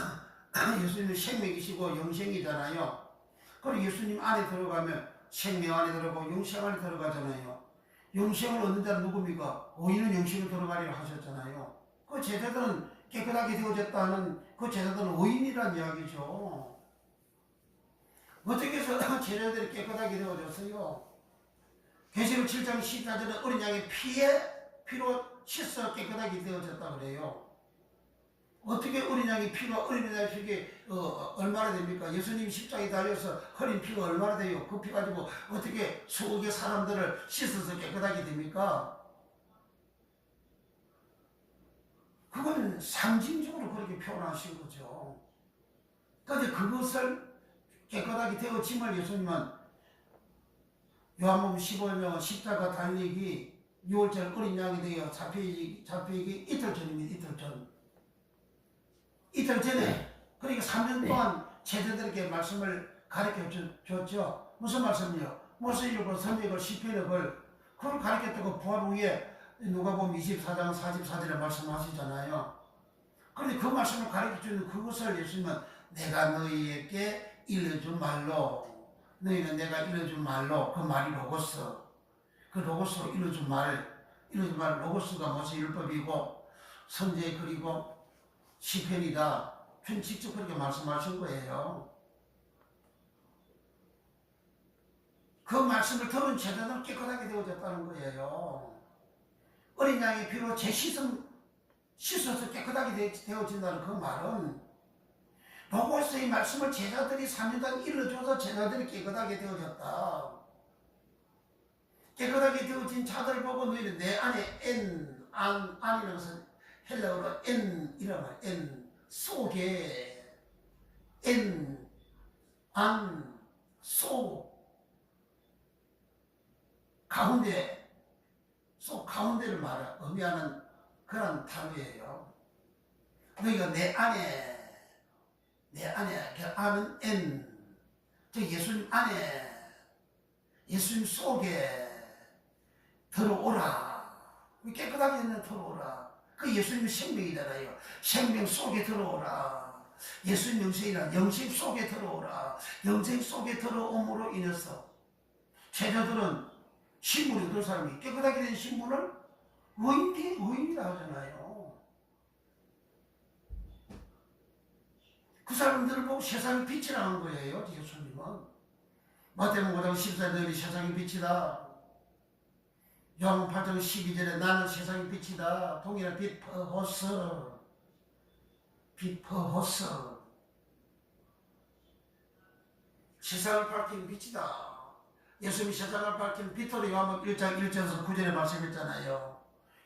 예수님은 생명이시고 영생이잖아요. 그리고 예수님 안에 들어가면 생명 안에 들어가고 영생 안에 들어가잖아요. 영생을 얻는 자는 누굽니까? 의인은 영생을 들어가리라 하셨잖아요. 그 제자들은 깨끗하게 되어졌다는 그 제자들은 의인이란 이야기죠. 어떻게 해서 제자들이 깨끗하게 되어졌어요? 계시록 7장 14절에 어린 양의 피로 씻어 깨끗하게 되어졌다 그래요. 어떻게 어린 양의 피가 어린 양의 피가 얼마나 됩니까? 예수님 십자가에 달려서 흘린 피가 얼마나 돼요? 그 피 가지고 어떻게 수억의 사람들을 씻어서 깨끗하게 됩니까? 그건 상징적으로 그렇게 표현하신 거죠. 그런데 그것을 깨끗하게 되어짐을 예수님은 요한복음 15장 십자가 달리기 6월절 어린 양이 되어 잡히기 이틀 전입니다. 이틀 전. 이틀 전에 그러니까 3년 동안 제자들에게 말씀을 가르쳐 줬죠. 무슨 말씀이요? 모세율과 선지율 시편을 그걸 가르쳤다고 부활 후에 누가복음 24장 44절에 말씀하시잖아요. 그런데 그 말씀을 가르쳐 주는 그것을 예수님은 내가 너희에게 일러준 말로 너희는 내가 일러준 말로 그 말이 로고스 그 로고스로 일러준 말 로고스가 모세율법이고 선지에 그리고 시편이다. 편 직접 그렇게 말씀하신 거예요. 그 말씀을 들은 제자들은 깨끗하게 되어졌다는 거예요. 어린 양의 피로 씻어서 깨끗하게 되어진다는 그 말은 로고스의 말씀을 제자들이 3년간 일러줘서 제자들이 깨끗하게 되어졌다. 깨끗하게 되어진 자들 보고 너희는 내 안에 안이라는 것은 헬라어로 이란 말, 속에, 가운데를 의미하는 그런 단어예요. 너희가 내 안에, 그 안은 즉 예수님 안에, 예수님 속에 들어오라. 깨끗하게 되면 들어오라. 그 예수님의 생명이잖아요. 생명 속에 들어오라. 예수님 영생이란 영생 속에 들어오라. 영생 속에 들어옴으로 인해서 제자들은 신분이 어떤 사람이 깨끗하게 된 신분을 의인이라 하잖아요. 그 사람들을 보고 세상의 빛이라 한 거예요. 예수님은 마태복음 5장 14절에 세상의 빛이다. 요한복음 8장 12절에 나는 세상의 빛이다. 동일한 빛퍼호스 세상을 밝히는 빛이다. 예수님이 세상을 밝히는 빛으로 요한복음 1장 1절에서 9절에 말씀했잖아요.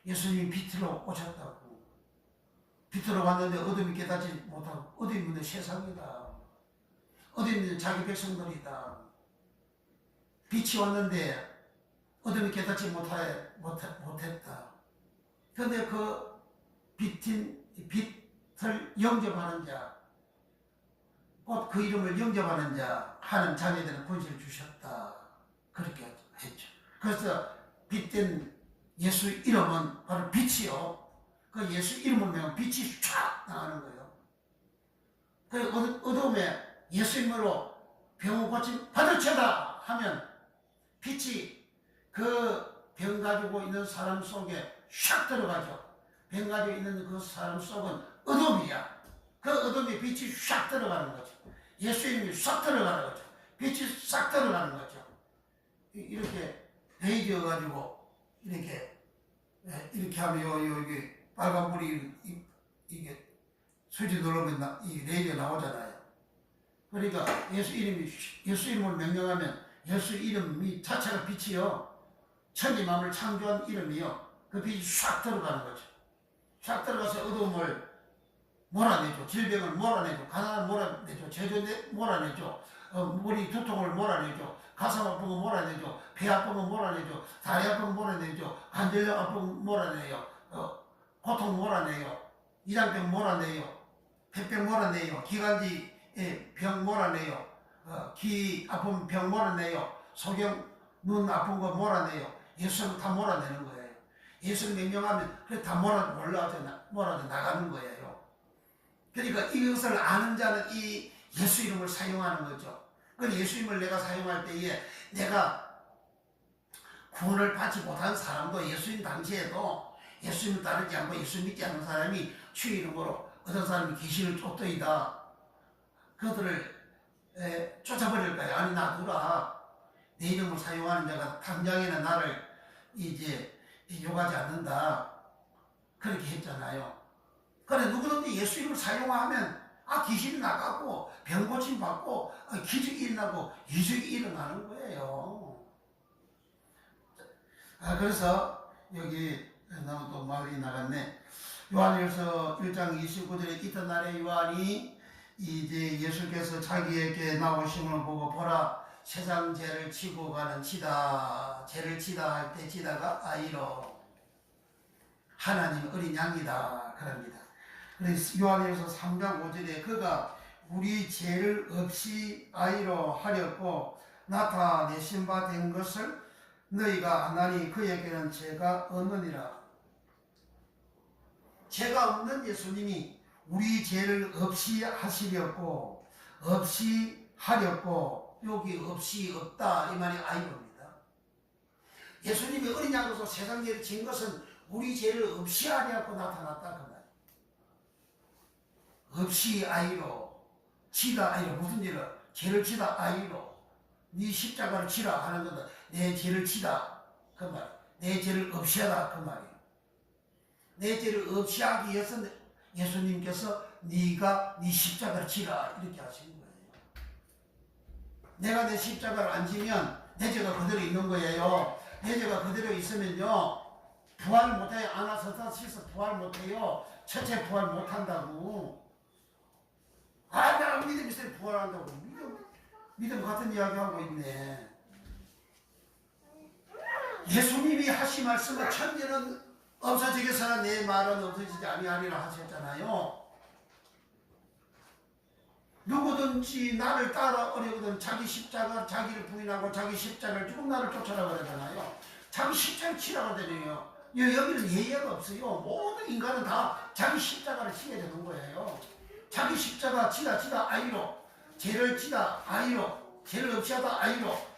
예수님이 빛으로 오셨다고. 빛으로 왔는데 어둠이 깨닫지 못하고 어둠이 있는 세상이다. 어둠이 있는 자기 백성들이다. 빛이 왔는데 어둠이 깨닫지 못했다. 그런데 그 빛을 영접하는 자, 곧 그 이름을 영접하는 자 하는 자녀들은 권세를 주셨다. 그렇게 했죠. 그래서 빛된 예수 이름은 바로 빛이요. 그 예수 이름을 내면 빛이 쫙 나가는 거예요. 그 어둠에 예수 이름으로 병을 고침 받으쳐다 하면 빛이 그 병 가지고 있는 사람 속에 샥 들어가죠. 병 가지고 있는 그 사람 속은 어둠이야. 그 어둠에 빛이 샥 들어가는 거죠. 예수 이름이 싹 들어가는 거죠. 빛이 싹 들어가는 거죠. 이렇게 레이디어 가지고 이렇게 하면 이게 빨간불이 이게 스위치 누르면 이 레이디어 나오잖아요. 그러니까 예수 이름을 명령하면 예수 이름이 자체가 빛이요. 천지 만물을 창조한 이름이요. 그 빛이 싹 들어가는 거죠. 싹 들어가서 어둠을 몰아내죠. 질병을 몰아내죠. 가난을 몰아내죠. 제조 몰아내죠. 머리 두통을 몰아내죠. 가슴 아픈 거 몰아내죠. 배 아픈 거 몰아내죠. 다리 아픈 거 몰아내죠. 관절염 아픈 거 몰아내요. 고통 몰아내요. 이장병 몰아내요. 폐병 몰아내요. 기관지 병 몰아내요. 기 아픈 병 몰아내요. 소경 눈 아픈 거 몰아내요. 예수는 다 몰아내는 거예요. 예수 명령하면 그래 다 몰아져 나가는 거예요. 그러니까 이것을 아는 자는 이 예수 이름을 사용하는 거죠. 그 예수 이름을 내가 사용할 때에 내가 구원을 받지 못한 사람도 예수님 당시에도 예수님을 따르지 않고 예수 믿지 않는 사람이 주 이름으로 어떤 사람이 귀신을 쫓더이다. 그들을 쫓아버릴 거예요. 아니 놔두라. 내 이름을 사용하는 자가 당장에는 나를 이제 욕하지 않는다. 그렇게 했잖아요. 그래 누구든지 예수 이름을 사용하면 귀신이 나가고 병 고침 받고 기적이 일어나고 이적이 일어나는 거예요. 그래서 여기 너무 또 말이 나갔네. 요한일서 1장 29절에 이튿날에 요한이 이제 예수께서 자기에게 나오심을 보고 보라 세상 죄를 치고 가는 치다 죄를 치다 할 때 치다가 아이로 하나님 어린 양이다 그럽니다. 그래서 요한일서 3장 5절에 그가 우리 죄를 없이 아이로 하렸고 나타내신 바 된 것을 너희가 아나니 그에게는 죄가 없느니라. 죄가 없는 예수님이 우리 죄를 없이 하시렸고 없이 하렸고 여기 없이 없다 이 말이 아이로입니다. 예수님이 어린 양으로서 세상 죄를 진 것은 우리 죄를 없이 하려고 나타났다 그 말. 없이 아이로 치다 아이로 무슨 죄를 치다 아이로 네 십자가를 치라 하는 거다. 내 죄를 치다 그 말. 내 죄를 없이 하다 그 말이에요. 내 죄를 없이 하기 위해서 예수님께서 네가 네 십자가를 치라 이렇게 하신 거예요. 내가 내 십자가를 안 지면 내 죄가 그대로 있는 거예요. 내 죄가 그대로 있으면요 부활을 못해요. 아나서다 시서 부활 못해요. 첫째 부활 못한다고. 내가 믿음 있으면 부활한다고. 믿음 같은 이야기하고 있네. 예수님이 하신 말씀은 천지는 없어지겠으나 내 말은 없어지지 아니하리라 하셨잖아요. 누구든지 나를 따라오려거든 자기 십자가 자기를 부인하고 자기 십자가를 지고 나를 쫓아라 그러잖아요. 자기 십자가를 치라고 하잖아요. 여기는 예외가 없어요. 모든 인간은 다 자기 십자가를 치게 되는 거예요. 자기 십자가 치다 아이로 죄를 치다 아이로 죄를 없이 하다 아이로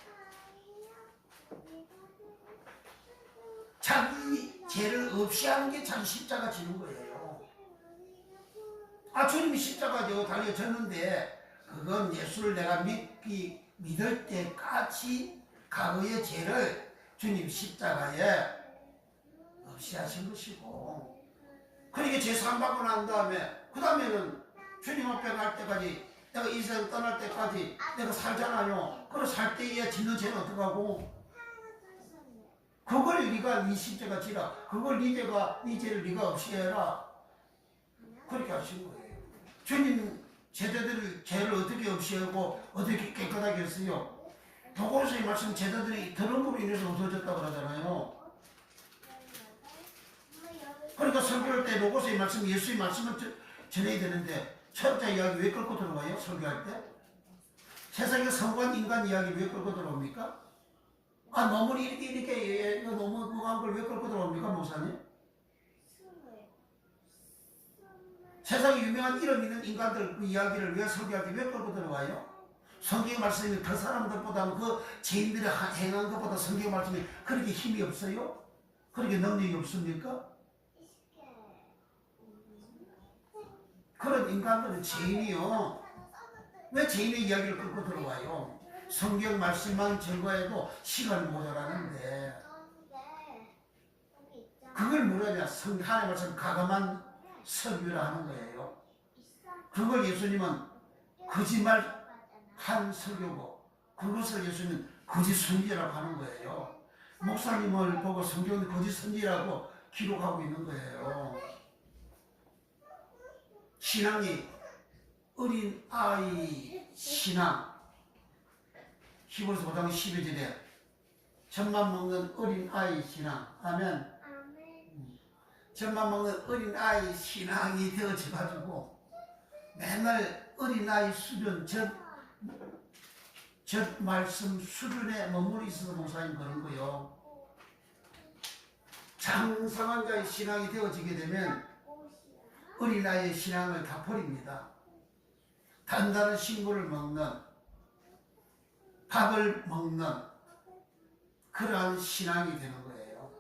자기 죄를 없이 하는 게 자기 십자가 지는 거예요. 주님이 십자가 달려졌는데 그건 예수를 내가 믿을 때까지 과거의 죄를 주님 십자가에 없이 하신 것이고 그러니까 죄 사함받고 난 다음에 그 다음에는 주님 앞에 갈 때까지 내가 이 세상 떠날 때까지 내가 살잖아요. 그걸 살 때에 짓는 죄는 어떡하고 그걸 네가 네 십자가 지라. 그걸 네 죄를 네가 없이 해라. 그렇게 하신 거예요. 주님 죄를 어떻게 없이 하고 어떻게 깨끗하게 했어요? 도고서의 말씀 제자들이 더러움으로 인해서 없어졌다고 그러잖아요. 그러니까 설교할 때 로고서의 말씀 예수의 말씀을 전해야 되는데 철자 이야기 왜 끌고 들어가요? 설교할 때? 세상에 성관 인간 이야기 왜 끌고 들어옵니까? 너무 이렇게 너무 무거운 걸 왜 끌고 들어옵니까, 목사님? 세상에 유명한 이름 있는 인간들 그 이야기를 왜 설교할 때 왜 끌고 들어와요? 성경 말씀이 그 사람들보다는 그 죄인들이 행한 것보다 성경 말씀이 그렇게 힘이 없어요? 그렇게 능력이 없습니까? 그런 인간들은 죄인이요. 왜 죄인의 이야기를 끌고 들어와요? 성경 말씀만 증거해도 시간이 모자라는데 그걸 뭐라냐? 하나님 말씀 가감한 설교라 하는 거예요. 그걸 예수님은 거짓말 한 설교고 그것을 예수님은 거짓 선지라고 하는 거예요. 목사님을 보고 성경은 거짓 선지라고 기록하고 있는 거예요. 신앙이 어린 아이 신앙 히브리서 5장 12절에 젖만 먹는 어린 아이 신앙 아멘. 젖만 먹는 어린 아이 신앙이 되어져가지고 맨날 어린 아이 수련 저 말씀 수준에 머물러 있어서 목사님 그런 거요. 장성한 자의 신앙이 되어지게 되면 어린아이의 신앙을 다 버립니다. 단단한 식물을 먹는, 밥을 먹는 그러한 신앙이 되는 거예요.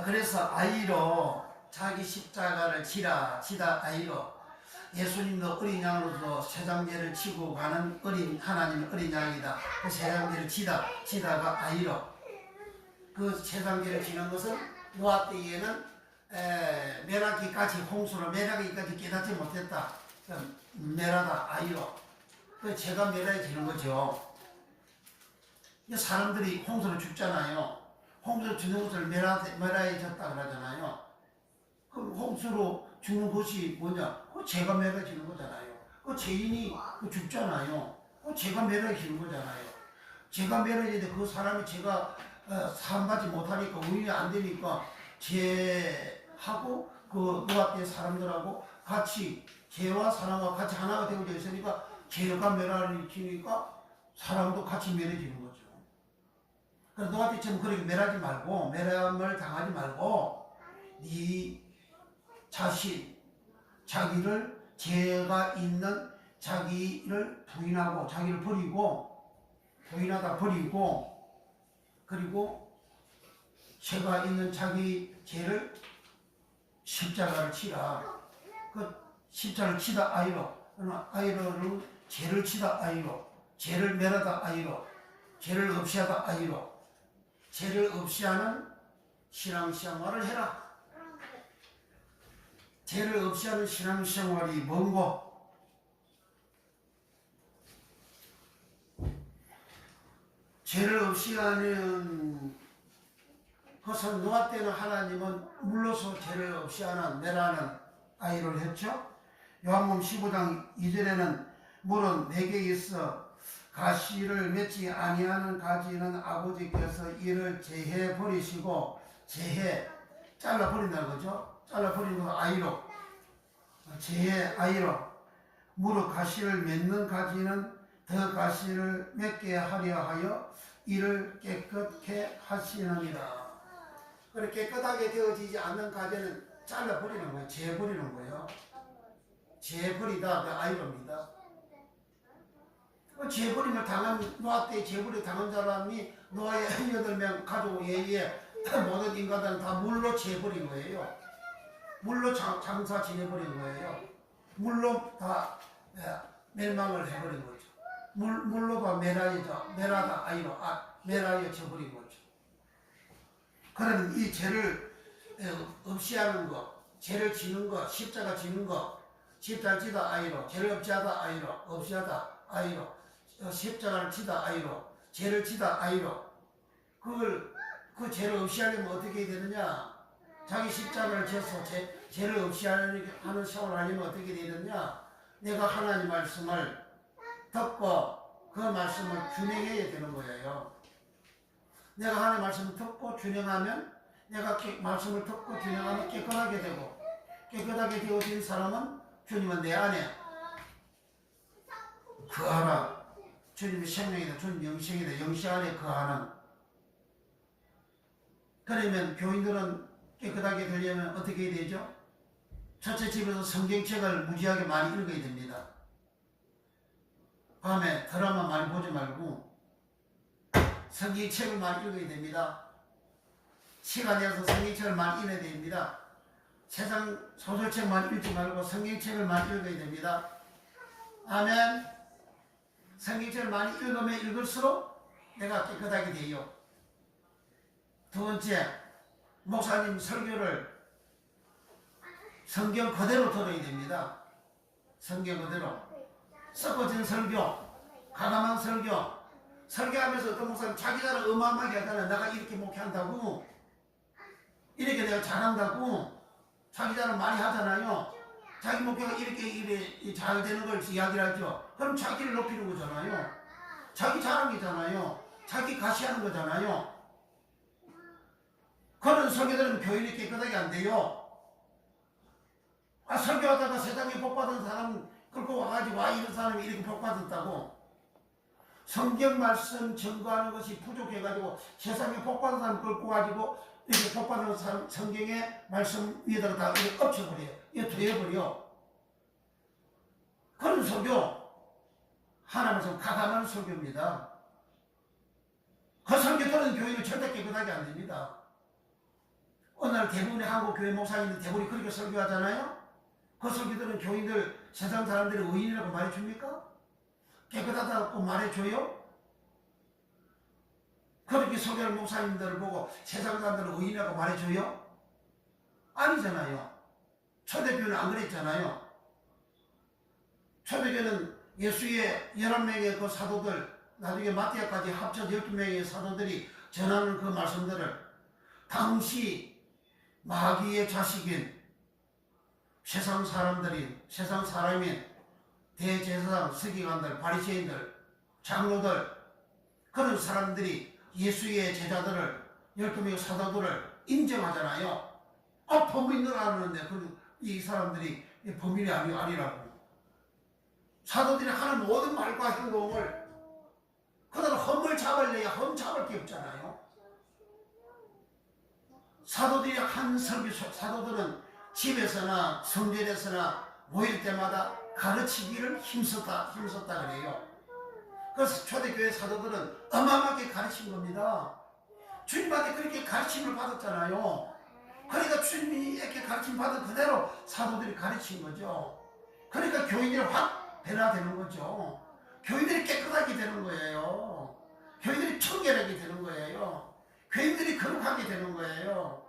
그래서 아이로 자기 십자가를 지다 아이로 예수님도 어린 양으로서 세상제를 치고 가는 하나님의 어린 양이다. 그 세상제를 지다가 아이로 그 세상제를 지는 것은 노아 때에는 메라기까지 홍수로 메라기까지 깨닫지 못했다. 메라다 아이로 그 제가 메라해지는 거죠. 사람들이 홍수로 죽잖아요. 홍수로 죽는 것을 메라해졌다 그러잖아요. 그럼 홍수로 죽는 것이 뭐냐? 그 죄가 매라지는 거잖아요. 그 죄인이 죽잖아요. 그 죄가 매라지는 거잖아요. 죄가 매라지는데 그 사람이 죄가 사함받지 못하니까 의인이 안 되니까 죄하고 그 노아 때 사람들하고 같이 죄와 사랑과 같이 하나가 되어져 있으니까 죄가 매라지니까 사랑도 같이 매라지는 거죠. 그래서 노아 때처럼 그렇게 매라지 말고 매람을 당하지 말고 네 자신, 자기를 죄가 있는 자기를 부인하고 자기를 부인하다 버리고 그리고 죄가 있는 자기 죄를 십자가를 치라. 그 십자가를 치다 아이로를 죄를 치다 아이로, 죄를 멸하다 아이로, 죄를 없이하다 아이로, 죄를 없이하는 신앙생활을 해라. 죄를 없이하는 신앙생활이 뭔고? 죄를 없이하는 것은 노아 때는 하나님은 물로서 죄를 없이하는 메라는 아이를 했죠. 요한복음 15장 2절에는 물은 내게 있어 가시를 맺지 아니하는 가지는 아버지께서 이를 제해 버리시고 잘라 버린다는 거죠. 잘라 버리는 거 아이로 제해 아이로 무릇 가시를 맺는 가지는 더 가시를 맺게 하려 하여 이를 깨끗게 하시느니라. 그래 깨끗하게 되어지지 않는 가지는 잘라 버리는 거예요. 제해 버리는 거예요. 제해 버리다 그 아이로입니다. 제버림을 당한 노아 때 제버림 당한 사람이 노아의 8명 가족 외에 모든 인간들은 다 물로 제버린 거예요. 물로 장사 지내버린 거예요. 물로 다 멸망을 해버린 거죠. 물로 다 메라다 아이로 메라에 져버린 거죠. 그러면 이 죄를 없이 하는 거, 죄를 지는 거, 십자가 지는 거, 십자가 지다 아이로, 죄를 없이 하다 아이로, 없이 하다 아이로, 십자가를 치다 아이로, 죄를 치다 아이로, 그 죄를 없이 하려면 어떻게 해야 되느냐? 자기 십자가를 져서 죄를 없이 하는 생활을 하려면 어떻게 해야 되느냐? 내가 하나님 말씀을 듣고 그 말씀을 균형해야 되는 거예요. 내가 하나님 말씀을 듣고 균형하면 내가 말씀을 듣고 균형하면 깨끗하게 되고 깨끗하게 되어진 사람은 주님은 내 안에 거하라. 주님의 생명이다. 주님 영생이다. 영생 안에 거하는. 그러면 교인들은 깨끗하게 되려면 어떻게 해야 되죠? 첫째 집에서 성경책을 무지하게 많이 읽어야 됩니다. 밤에 드라마 많이 보지 말고 성경책을 많이 읽어야 됩니다. 시간 내서 성경책을 많이 읽어야 됩니다. 세상 소설책만 읽지 말고 성경책을 많이 읽어야 됩니다. 아멘. 성경책을 많이 읽으면 읽을수록 내가 깨끗하게 돼요. 두 번째, 목사님 설교를 성경 그대로 들어야 됩니다. 성경 그대로. 섞어진 설교, 가감한 설교. 설교하면서 어떤 목사님 자기 자랑 어마어마하게 하잖아요. 내가 이렇게 목회한다고, 이렇게 내가 잘한다고 자기 자랑 많이 하잖아요. 자기 목표가 이렇게 잘 되는 걸 이야기를 하죠. 그럼 자기를 높이는 거잖아요. 자기 자랑이잖아요. 자기 가시하는 거잖아요. 그런 설교들은 교인이 깨끗하게 안 돼요. 설교하다가 세상에 복받은 사람 끌고 와가지고 이런 사람이 이렇게 복받았다고 성경 말씀 증거하는 것이 부족해가지고 세상에 복받은 사람 끌고 가지고 이렇게 복받은 사람 성경의 말씀 위에다가 다 이렇게 엎쳐버려요. 이거 되어버려. 그런 설교 하나님께서 가감한 설교입니다. 그 설교 들은 교회는 절대 깨끗하게 안 됩니다. 어느 날 대부분의 한국 교회 목사님들 대부분이 그렇게 설교하잖아요. 그 설교들은 교인들 세상 사람들이 의인이라고 말해줍니까? 깨끗하다고 말해줘요? 그렇게 설교하는 목사님들을 보고 세상 사람들은 의인이라고 말해줘요? 아니잖아요. 초대교회는 안 그랬잖아요. 초대교회는 예수의 11명의 그 사도들, 나중에 마티아까지 합쳐 12명의 사도들이 전하는 그 말씀들을 당시 마귀의 자식인 세상 사람들인, 세상 사람인 대제사장, 서기관들, 바리새인들, 장로들, 그런 사람들이 예수의 제자들을 12명의 사도들을 인정하잖아요. 범인들 아는데 이 사람들이 범인이 아니라고. 사도들이 하는 모든 말과 행동을 그대로 흠을 잡으려야 흠 잡을 게 없잖아요. 사도들이 한 사도들은 집에서나 성전에서나 모일 때마다 가르치기를 힘썼다 그래요. 그래서 초대교회 사도들은 어마어마하게 가르친 겁니다. 주님한테 그렇게 가르침을 받았잖아요. 그러니까 주님이 이렇게 가르침 받은 그대로 사도들이 가르친 거죠. 그러니까 교인들이 확 변화되는 거죠. 교인들이 깨끗하게 되는 거예요. 교인들이 청결하게 되는 거예요. 교인들이 거룩하게 되는 거예요.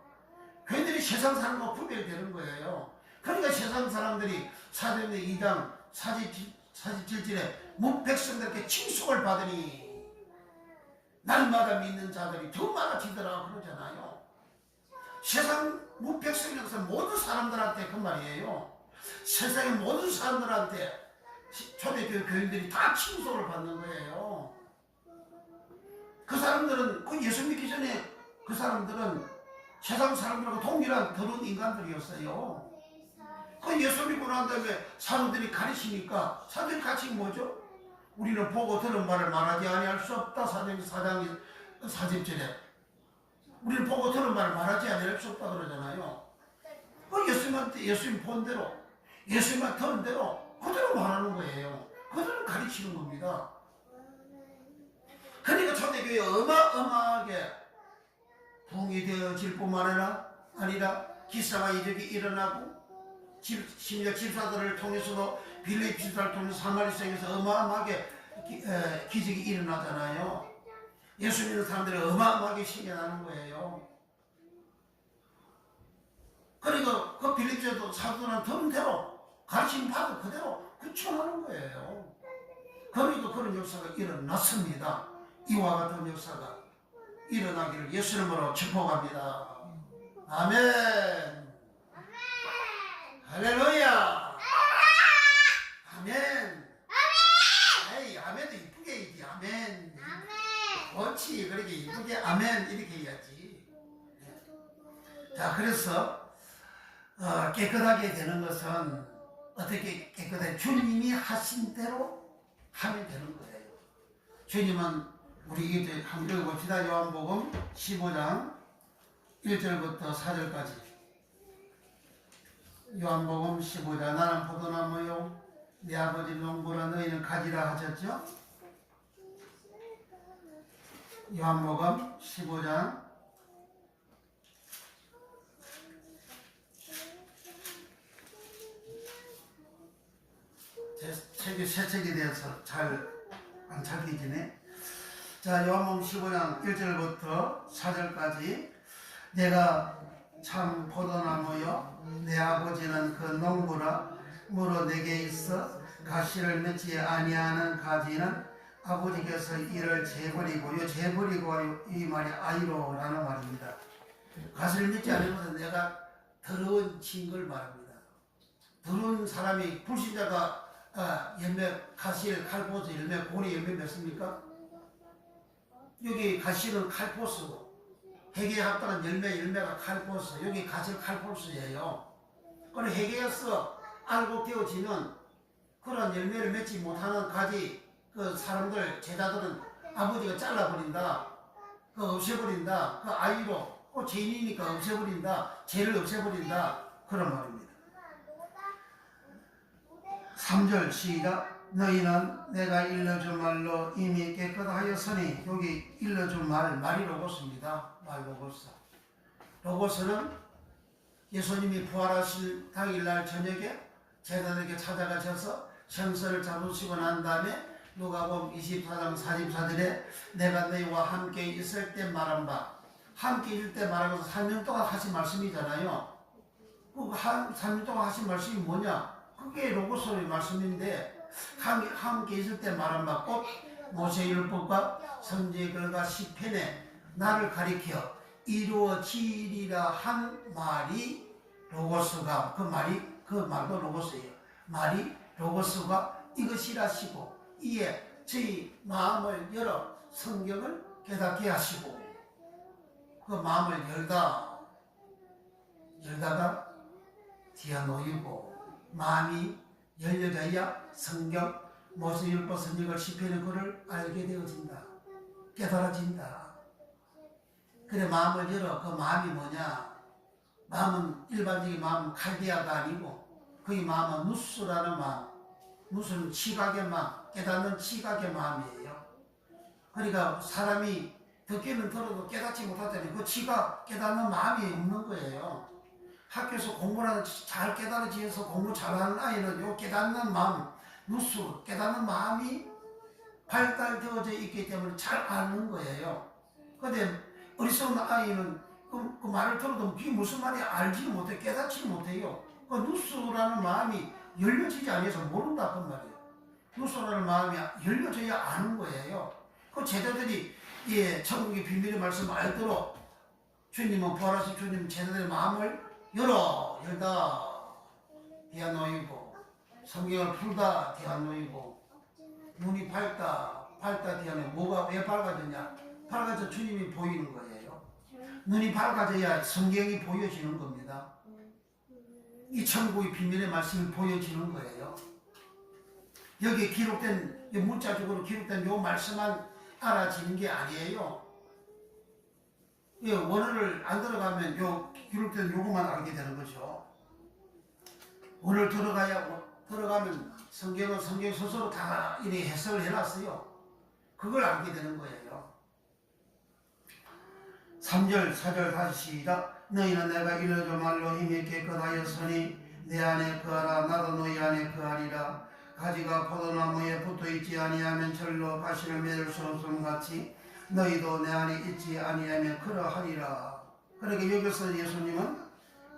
교인들이 세상 사람과 구별되는 거예요. 그러니까 세상 사람들이 사도행전 2장 47절에 문백성들께 칭송을 받으니 날마다 믿는 자들이 더 많아지더라 그러잖아요. 세상 문백성에서 모든 사람들한테 그 말이에요. 세상의 모든 사람들한테 초대교회 교인들이 다 칭송을 받는 거예요. 그 사람들은 예수 믿기 전에 그 사람들은 세상 사람들하고 동일한 더러운 인간들이었어요. 그 예수 믿고 난 다음에 사도들이 가르치니까 사도들이 가르치는 뭐죠? 우리는 보고 들은 말을 말하지 아니할 수 없다. 사도행전 4장 40절에 우리는 보고 들은 말을 말하지 아니할 수 없다 그러잖아요. 그 예수님 본 대로 예수님만 들은 대로 그대로 말하는 거예요. 그대로 가르치는 겁니다. 그러니까 초대교회 어마어마하게 붕이 되어질 뿐만 아니라 기사와 이적이 일어나고 심지어 집사들을 통해서도 빌립 집사를 통해서 사마리아에서 어마어마하게 기적이 일어나잖아요. 예수 믿는 사람들이 어마어마하게 신뢰하는 거예요. 그러니까 그 빌립 집사도 사도들은 들은 대로 가르침 받은 그대로 구천하는 거예요. 그러니까 그런 역사가 일어났습니다. 이와 같은 역사가 일어나기를 예수님으로 축복합니다. 아멘. 할렐루야. 아멘. 에이, 아멘도 이쁘게 해야지. 아멘. 옳지. 그렇게 이쁘게 아멘 이렇게 해야지. 자, 그래서 깨끗하게 되는 것은 어떻게 깨끗해? 주님이 하신 대로 하면 되는 거예요. 주님은 우리 이제 한번 읽어봅시다. 요한복음 15장 1절부터 4절까지. 요한복음 15장. 나는 포도나무요 내 아버지 농부라 너희는 가지라 하셨죠? 요한복음 15장 제 새 책에 대해서 잘 안 찾기지네. 자, 요한복음 15장 1절부터 4절까지. 내가 참 포도나무요 내 아버지는 그 농부라 무로 내게 있어 가시를 맺지 아니하는 가지는 아버지께서 이를 재버리고 요 재버리고 이 말이 아이로라는 말입니다. 가시를 맺지 않은 것은 내가 더러운 징걸 말합니다. 더러운 사람이 불신자가 열매 가시를 칼포스 열매 고리 열매 맺습니까? 여기 가시는 칼포스고 해계에 합당한 열매가 칼포스, 여기 가시 칼포스예요. 그럼 해계에서 알고 되어지는 그런 열매를 맺지 못하는 가지 그 사람들 제자들은 아버지가 잘라버린다, 그 없애버린다, 그 아이로 죄인이니까 없애버린다, 죄를 없애버린다 그런 말입니다. 3절 시작. 너희는 내가 일러준 말로 이미 깨끗하였으니, 여기 일러준 말이 로고스입니다. 말 로고스. 로고스는 예수님이 부활하실 당일날 저녁에 제자들에게 찾아가셔서 생선을 잡으시고 난 다음에 누가복음 24장 44절에 내가 너희와 함께 있을 때 말한 바, 함께 있을 때 말하고서 3년 동안 하신 말씀이잖아요. 그 3년 동안 하신 말씀이 뭐냐? 그게 로고스의 말씀인데, 함께 있을 때 말한 바 곧 모세율법과 선지자들과 시편에 나를 가리켜 이루어지리라 한 말이 로고스가, 그 말도 로고스예요. 말이 로고스가 이것이라시고, 이에 저희 마음을 열어 성경을 깨닫게 하시고, 그 마음을 열다가 뒤에 놓이고, 마음이 열려져야 성경, 모세율법, 선지자, 시편의 글을 알게 되어진다. 깨달아진다. 그래 마음을 열어. 그 마음이 뭐냐? 마음은 일반적인 마음은 칼데아가 아니고, 그 마음은 누스라는 마음, 누스는 지각의 마음, 깨닫는 지각의 마음이에요. 그러니까 사람이 듣기는 들어도 깨닫지 못하다니 그 지각, 깨닫는 마음이 없는 거예요. 학교에서 공부를 잘 깨달아지어서 공부 잘하는 아이는 요 깨닫는 마음, 누스, 깨닫는 마음이 발달되어져 있기 때문에 잘 아는 거예요. 근데 어리석은 아이는 그 말을 들어도 그게 무슨 말인지 알지 못해, 깨닫지 못해요. 그 누스라는 마음이 열려지지 않아서 모른다 그 말이에요. 누스라는 마음이 열려져야 아는 거예요. 그 제자들이 천국의 비밀의 말씀을 알도록 주님은 부활하신 주님 제자들의 마음을 열다 뒤에 놓이고, 성경을 풀다 뒤에 놓이고, 눈이 밝다 뒤에 놓이고. 뭐가 왜 밝아졌냐? 밝아져 주님이 보이는 거예요. 눈이 밝아져야 성경이 보여지는 겁니다. 이 천국의 비밀의 말씀이 보여지는 거예요. 여기에 기록된, 문자적으로 기록된 요 말씀만 알아지는 게 아니에요. 원어를 안 들어가면 기록된 요것만 알게 되는 거죠. 원어를 들어가면 성경은 성경 스스로 다 이렇게 해석을 해놨어요. 그걸 알게 되는 거예요. 3절, 4절 다시 시작. 너희는 내가 일러준 말로 이미 깨끗하였으니 내 안에 거하라, 나도 너희 안에 거하리라. 가지가 포도나무에 붙어있지 아니하면 절로 가시를 맺을 수 없음 같이 너희도 내 안에 있지 아니하면 그러하리라. 그러니까 여기서 예수님은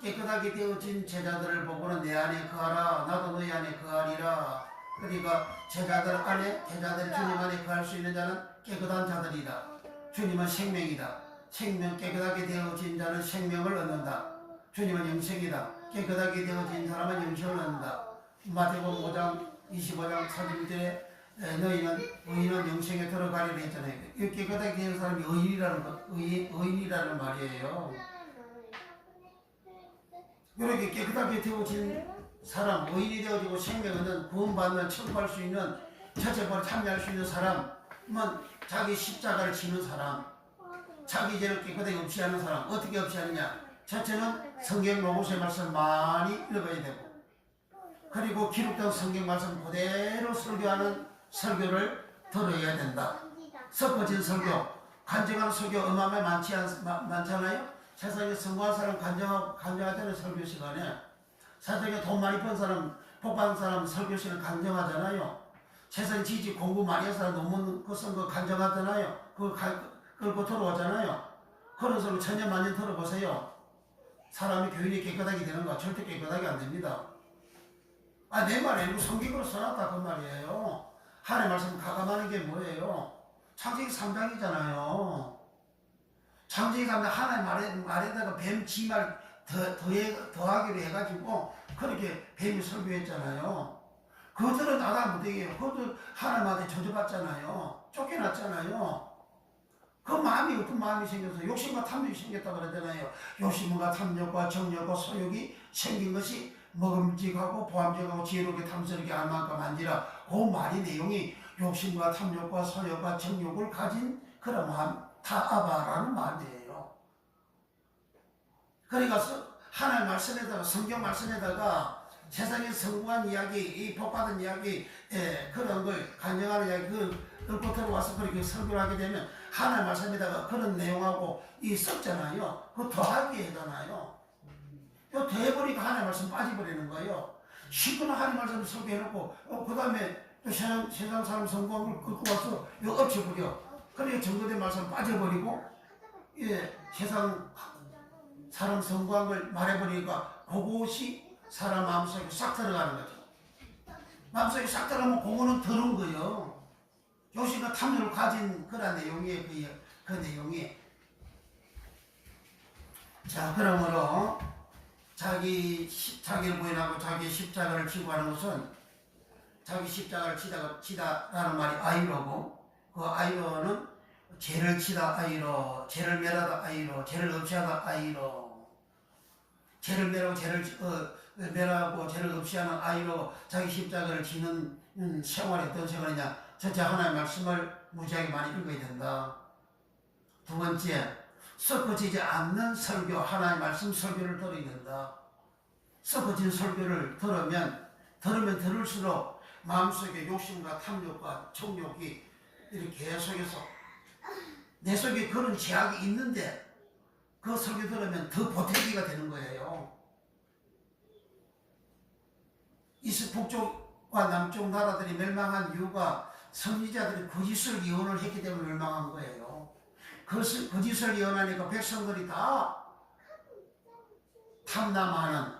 깨끗하게 되어진 제자들을 보고는 내 안에 거하라, 나도 너희 안에 거하리라. 그러니까 제자들이 주님 안에 거할 수 있는 자는 깨끗한 자들이다. 주님은 생명이다. 깨끗하게 되어진 자는 생명을 얻는다. 주님은 영생이다. 깨끗하게 되어진 사람은 영생을 얻는다. 마태복음 5장 25장 31절에 의인은 영생에 들어가리라 했잖아요. 이 깨끗하게 된 사람이 의인이라는 말이에요. 이렇게 깨끗하게 되어진 사람, 의인이 되어지고 생명은 구원받는, 천구할 수 있는, 첫째부터 참여할 수 있는 사람은 자기 십자가를 지는 사람, 자기 죄를 깨끗하게 없이하는 사람. 어떻게 없이하느냐? 첫째는 성경 로고스의 말씀 많이 읽어야 되고, 그리고 기록된 성경 말씀 그대로 설교하는 설교를 들어야 된다. 섞어진 설교, 간증한 설교 어마어마하게 많잖아요. 세상에 성공한 사람 간증하잖아요. 설교 시간에. 세상에 돈 많이 번 사람, 복 받은 사람 설교 시간에 간증하잖아요. 세상에 지지 공부 많이 한 사람 논문 쓴 거 간증하잖아요. 그걸 들어오잖아요. 그런 소리 천년만년 들어보세요. 사람이 교인이 깨끗하게 되는 거 절대 깨끗하게 안 됩니다. 내 말이 아니고 성경으로 써놨다 그 말이에요. 하나님의 말씀 가감하는 게 뭐예요? 창세기 3장이잖아요. 창세기 3장 하나님 말에다가 뱀 지말 더하기로 해가지고 그렇게 뱀이 설교했잖아요. 그들은 나다 못되게 그들 하나님한테 저주받잖아요. 쫓겨났잖아요. 그 마음이 어떤 마음이 생겨서 욕심과 탐욕이 생겼다고 그러잖아요. 욕심과 탐욕과 정욕과 소욕이 생긴 것이 먹음직하고 보암직하고 지혜롭게 탐스럽게 할 만큼 한지라. 그 말이 내용이 욕심과 탐욕과 소욕과 정욕을 가진 그런 마음 타아바라는 말이에요. 그러니까 하나의 말씀에다가 성경 말씀에다가 세상에 성공한 이야기, 이 복받은 이야기, 그런 걸 간증하는 이야기, 그걸 들어와서 그렇게 설교를 하게 되면 하나의 말씀에다가 그런 내용하고 이 섞잖아요. 그거 더하게 하잖아요. 또 더해버리니까 하나의 말씀 빠져버리는 거예요. 시끄러 하나의 말씀을 설교해놓고 그 다음에 또 세상 사람 성공한 걸 긁고 와서 이거 엎쳐버려. 그러니까 정거된 말씀 빠져버리고 세상 사람 성공한 걸 말해버리니까 그것이 사람 마음속에 싹 들어가는 거죠. 마음속에 싹 들어가면 그거는 더러운 거예요. 욕심과 탐욕을 가진 그런 내용이에요. 그 내용이. 자, 그러므로 자기를 부인하고 자기 십자가를 지고 하는 것은 자기 십자가를 치다라는 말이 아이로고, 그 아이로는 죄를 치다 아이로, 죄를 멸하다 아이로, 죄를 없이하다 아이로, 죄를 멸하고 죄를 없이하는 아이로 자기 십자가를 지는 생활이 어떤 생활이냐? 첫째, 하나님의 말씀을 무지하게 많이 읽어야 된다. 두 번째, 섞어지지 않는 설교, 하나님의 말씀 설교를 들어야 된다. 섞어진 설교를 들으면 들을수록 마음속에 욕심과 탐욕과 정욕이 이렇게 계속해서 내 속에 그런 제약이 있는데 그 설교 들으면 더 보태기가 되는 거예요. 북쪽과 남쪽 나라들이 멸망한 이유가 선지자들이 거짓을 예언을 했기 때문에 멸망한 거예요. 거짓을 예언하니까 백성들이 다 탐남하는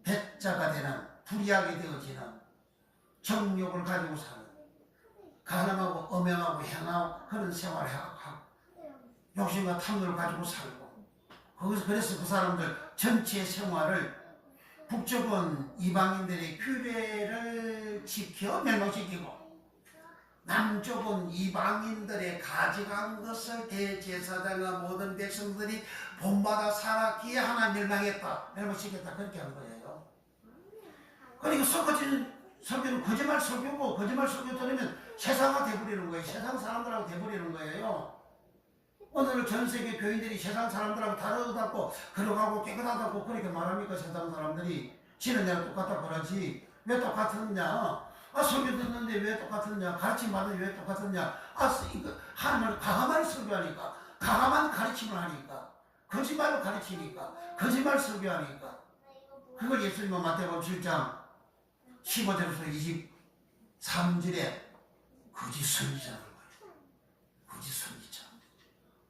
배자가 되는 불의하게 되어지는 정욕을 가지고 사는 가늠하고 엄행하고 행하고 그런 생활을 하고 욕심과 탐욕을 가지고 살고 그래서 그 사람들 전체 생활을 북쪽은 이방인들의 규례를 지켜 멸망시키고 남쪽은 이방인들의 가져간 것을 대제사장과 모든 백성들이 본받아 살았기에 하나 멸망시켰다 그렇게 한 거예요. 그러니까 섞어진 설교는 거짓말 설교고 거짓말 설교 들으면 세상화 돼버리는 거예요. 세상 사람들하고 돼버리는 거예요. 오늘 전 세계 교인들이 세상 사람들하고 다르다고 그러고 깨끗하다고 그렇게 말합니까? 세상 사람들이 지는 내가 똑같다 그러지 왜 똑같았냐? 설교 듣는데 왜 똑같았냐? 가르침 받는데 왜 똑같았냐? 이거 하나님을 가감한 설교하니까 가감한 가르침을 하니까 거짓말로 가르치니까 거짓말 설교하니까 그걸 예수님은 마태복음 7장 15절에서 23절에 거짓 선지자라는 거예요. 거짓 선지자.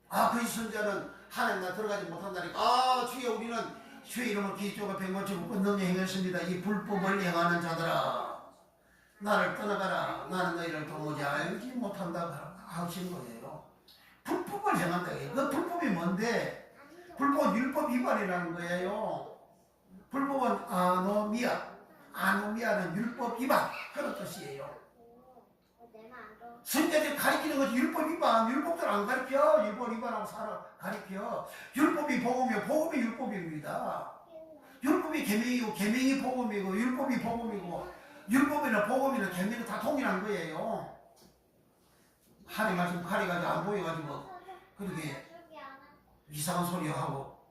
거짓 선지자는 하나님 나 들어가지 못한다니까. 주여 우리는 주의 이름을 기초가 백만치고 끊는 행했습니다. 이 불법을 행하는 자들아 나를 떠나가라. 나는 너희를 도무지 알지 못한다 하신 거예요. 불법을 행한다. 그 불법이 뭔데? 불법은 율법 위반이라는 거예요. 불법은 아노미아는 율법 위반 그런 뜻이에요. 선지자들이 가르치는 것이 율법 위반. 율법들 안 가르쳐. 율법 위반하고 가르쳐. 율법이 복음이요 복음이 율법입니다. 율법이 계명이고 계명이 복음이고 율법이 복음이고 율법이나 복음이나 계명이 다 동일한 거예요. 하나님 말씀 가려가지고 안 보여가지고 그렇게 이상한 소리 하고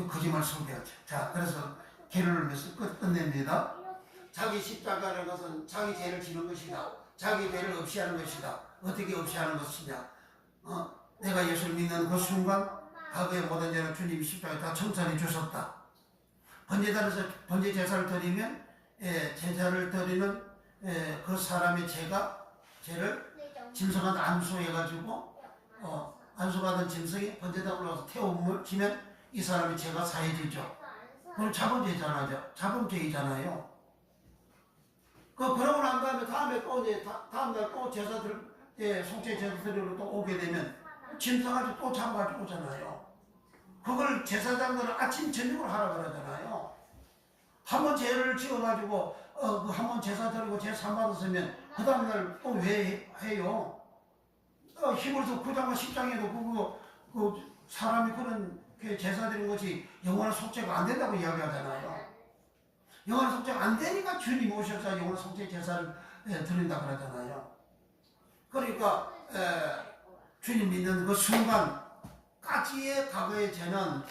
거짓말 소리하죠. 자, 그래서 결론을 맺어 끝냅니다. 자기 십자가라는 것은 자기 죄를 지는 것이다. 자기 죄를 없이 하는 것이다. 어떻게 없이 하는 것이냐? 내가 예수를 믿는 그 순간 과거의 모든 죄를 주님이 십자가에 다 청산해 주셨다. 번제 제사를 드리면 제사를 드리는 그 사람의 죄를 짐승한 안수해가지고 안수받은 짐승이 번제다 올라가서 태움을 지면 이 사람의 죄가 사해지죠. 그건 자범죄이잖아요. 그러고 난 다음에 다음날 또 제사들 속죄 제사들로 또 오게 되면 짐승아지 또 잡아가지고 오잖아요. 그걸 제사장들은 아침 저녁으로 하라 그러잖아요. 한 번 죄를 지어가지고 한 번 제사 드리고 제사 받았으면 그 다음날 또 왜 해요? 히브리서 9장과 10장에도 그 사람이 그런 제사 드리는 것이 영원한 속죄가 안 된다고 이야기하잖아요. 영원 속죄가 안 되니까 주님 오셔서 영원 속죄 제사를 드린다 그러잖아요. 그러니까 주님 믿는 그 순간까지의 과거의 죄는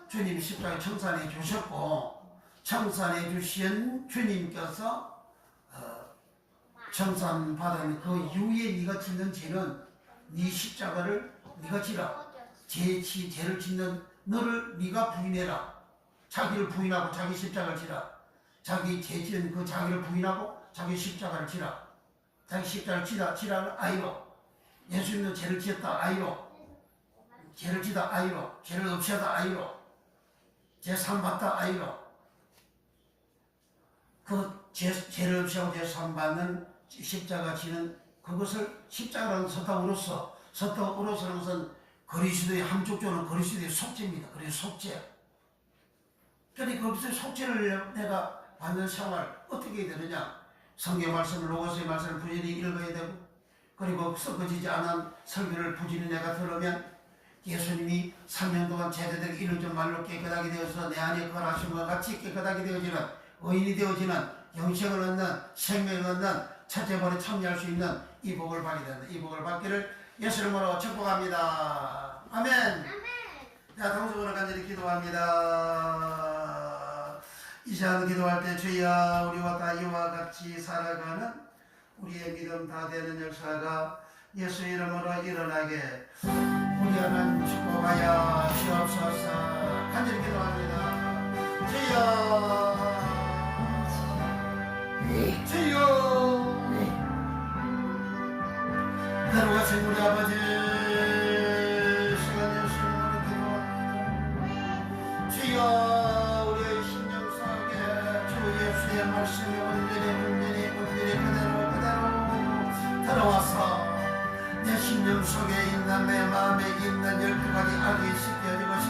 주님 십자가에 청산해 주셨고, 청산해 주신 주님께서 청산받은 그 이후에 네가 짓는 죄는 네 십자가를 네가 지라. 죄를 짓는 너를 네가 부인해라. 자기를 부인하고 자기 십자가를 지라. 자기 죄 지은 그 자기를 부인하고 자기 십자가를 지라. 자기 십자가를 지라는 아이로. 예수님도 죄를 지었다 아이로. 죄를 지다 아이로. 죄를 없애다 아이로. 죄 사함받다 아이로. 그 죄를 없애고 죄 사함받는 십자가 지는 그것을 십자가라는 서탁으로서는 것은 그리스도의 한쪽조는 그리스도의 속죄입니다. 그리스도 속죄. 그러니까 거기서 속죄를 내가 받는 생활 어떻게 해야 되느냐? 성경 말씀을, 로고스의 말씀을 부지런히 읽어야 되고, 그리고 섞어지지 않은 설교를 부지런히 내가 들으면 예수님이 3년 동안 제자들에게 이루어진 말로 깨끗하게 되어서 내 안에 거하심과 같이 깨끗하게 되어지는 의인이 되어지는 영생을 얻는 생명을 얻는 첫째번에 참여할 수 있는 이 복을 받게 된다. 이 복을 받기를 예수 이름으로 축복합니다. 아멘. 자, 동서으로 간절히 기도합니다. 이 시간 기도할 때 주여 우리와 다 이와 같이 살아가는 우리의 믿음 다 되는 역사가 예수 이름으로 일어나게 우리 하나님 축복하여 주옵소서. 간절히 기도합니다. 주여 거룩하신 우리 아버지, 시간 예수님으로 기도합니다. 주여 우리의 심령 속에 주 예수의 말씀이 온전히 그대로 들어와서 내 심령 속에 있는, 내 마음에 있는 12가지 악이 씻겨져서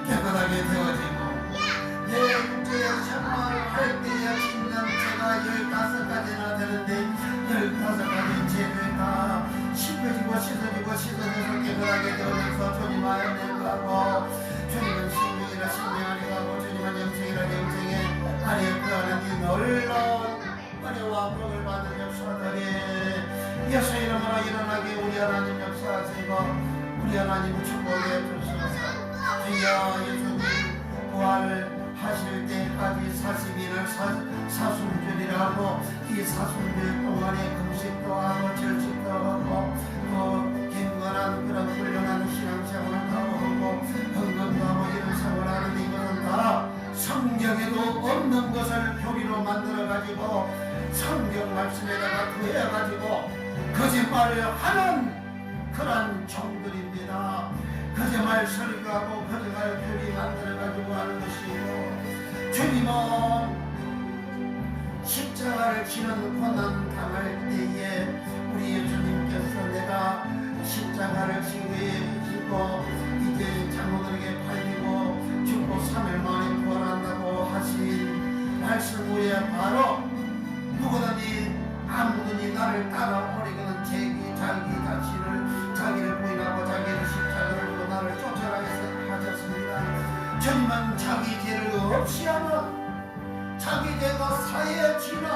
깨끗하게 되어지고, 내 육체에 정말 할 때에 있는 죄가 15가지나 되는데 15가지 죄를 다 씻어져서 깨끗하게 되어져서 주님 안에 거하고, 주님은 생명이라 생명 안에 거하고, 주님은 영생이라 영생에 안에 거하는 이 놀라운 은혜와 복을 받는 역사들이 예수 이름으로 일어나게 우리 하나님 역사하시고 우리 하나님 축복해 주소서. 주여 예수님 부활하실 때까지 40일을 사순절이라 하고, 이 사순절 동안에 금식도 하고 절식도 하고 또 경건한 그런 훌륭한 신앙생활을 하고 헌금도 하고 이런 생활을 하는데, 이거는 다 성경에도 없는 것을 교리로 만들어가지고 성경 말씀에다가 더해가지고 거짓말을 하는 그런 종들입니다. 거짓말 설교하고 거짓말 교리 만들어가지고 하는 것이고, 주님은 십자가를 지는 고난 당할 때에 우리 예수님께서 내가 십자가를 지고 이제 장로들에게 팔리고 죽고 3일 만에 부활한다고 하신 말씀 후에 바로 누구든지 아무든지 나를 따라오리거든 자기를 부인하고 자기를 십자가를 두고 나를 쫓아라 하셨습니다. 주님은 자기 죄를 없이 하는, 자기 죄가 사해지는,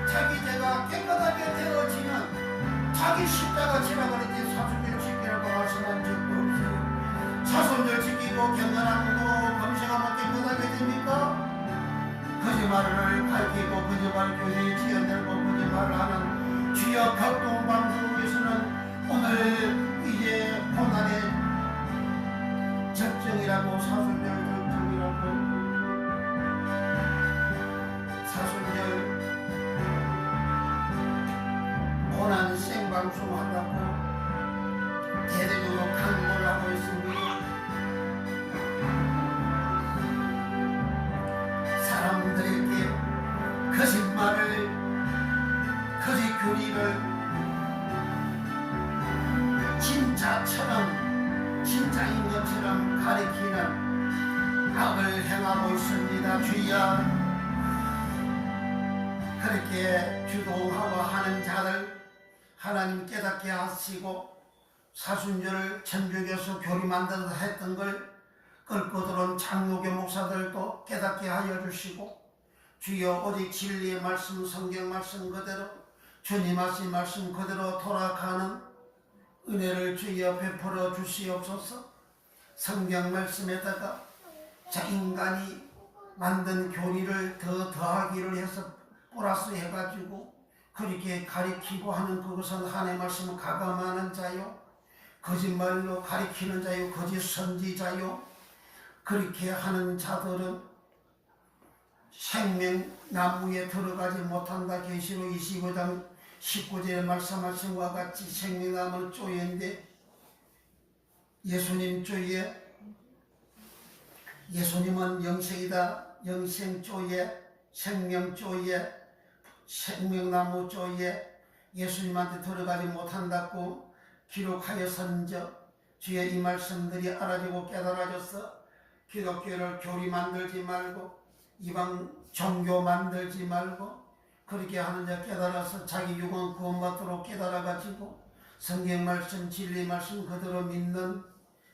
자기 죄가 깨끗하게 되어지는 자기 십자가 지라 그랬지 사순절 지키라고 말씀한 적도 없어요. 사순절 지키고 경건하고 검식하면 깨끗하게 됩니까? 거짓말을 밝히고 거짓말 교리에 지어내고 거짓말을 하는 주여 각동방송에서는 오늘 이제 고난의 적정이라고 사순절 고난 생방송한다고 대대적으로 강조를 하고 있습니다. 사람들에게 거짓말을, 거짓 교리를 진짜인 것처럼 가리키는 악을 행하고 있습니다. 주여 그렇게 주동하고 하는 자들 하나님 깨닫게 하시고, 사순절을 천주교에서 교리 만들어서 했던 걸 끓고 들어온 장로교 목사들도 깨닫게 하여 주시고 주여 오직 진리의 말씀 성경 말씀 그대로 주님 하신 말씀 그대로 돌아가는 은혜를 주여 베풀어 주시옵소서. 성경 말씀에다가 자 인간이 만든 교리를 더하기를 해서 플러스 해가지고 그렇게 가리키고 하는 그것은 하나님의 말씀을 가감하는 자요 거짓말로 가리키는 자요 거짓 선지자요 그렇게 하는 자들은 생명나무에 들어가지 못한다. 계시록 25장 19절에 말씀하신 것과 같이 생명나무는 쪼예인데 예수님 쪼예 예수님은 영생이다. 영생쪼예 생명쪼예 생명나무 쪼예 예수님한테 들어가지 못한다고 기록하여선저 주의 이 말씀들이 알아지고 깨달아져서 기독교를 교리 만들지 말고 이방 종교 만들지 말고 그렇게 하는 자 깨달아서 자기 육은 구원받도록 깨달아가지고 성경 말씀 진리 말씀 그대로 믿는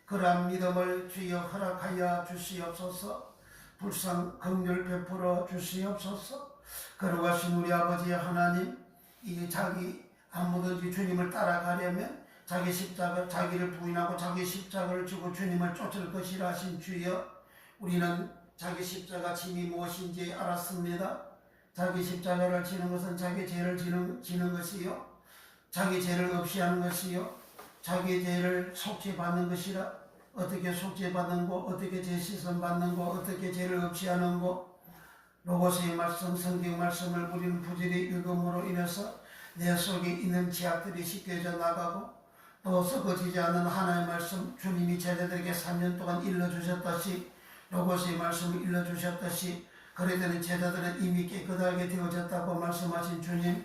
그러한 믿음을 주여 허락하여 주시옵소서. 불쌍 긍휼 베풀어 주시옵소서. 거룩하신 우리 아버지 하나님 이 자기 아무든지 주님을 따라가려면 자기 십자가 자기를 부인하고 자기 십자가를 지고 주님을 쫓을 것이라 하신 주여 우리는 자기 십자가 짐이 무엇인지 알았습니다. 자기 십자가를 지는 것은 자기 죄를 지는 것이요 자기 죄를 없이 하는 것이요 자기 죄를 속죄받는 것이라. 어떻게 속죄받는 거 어떻게 죄 씻음 받는 거 어떻게 죄를 없이 하는 거 로고스의 말씀 성경 말씀을 우리는 부지런히 읽음으로 인해서 내 속에 있는 죄악들이 씻겨져 나가고 또 썩어지지 않는 하나님의 말씀 주님이 제자들에게 3년 동안 일러주셨다시 로고스의 말씀을 일러주셨다시 그래되는 제자들은 이미 깨끗하게 되어졌다고 말씀하신 주님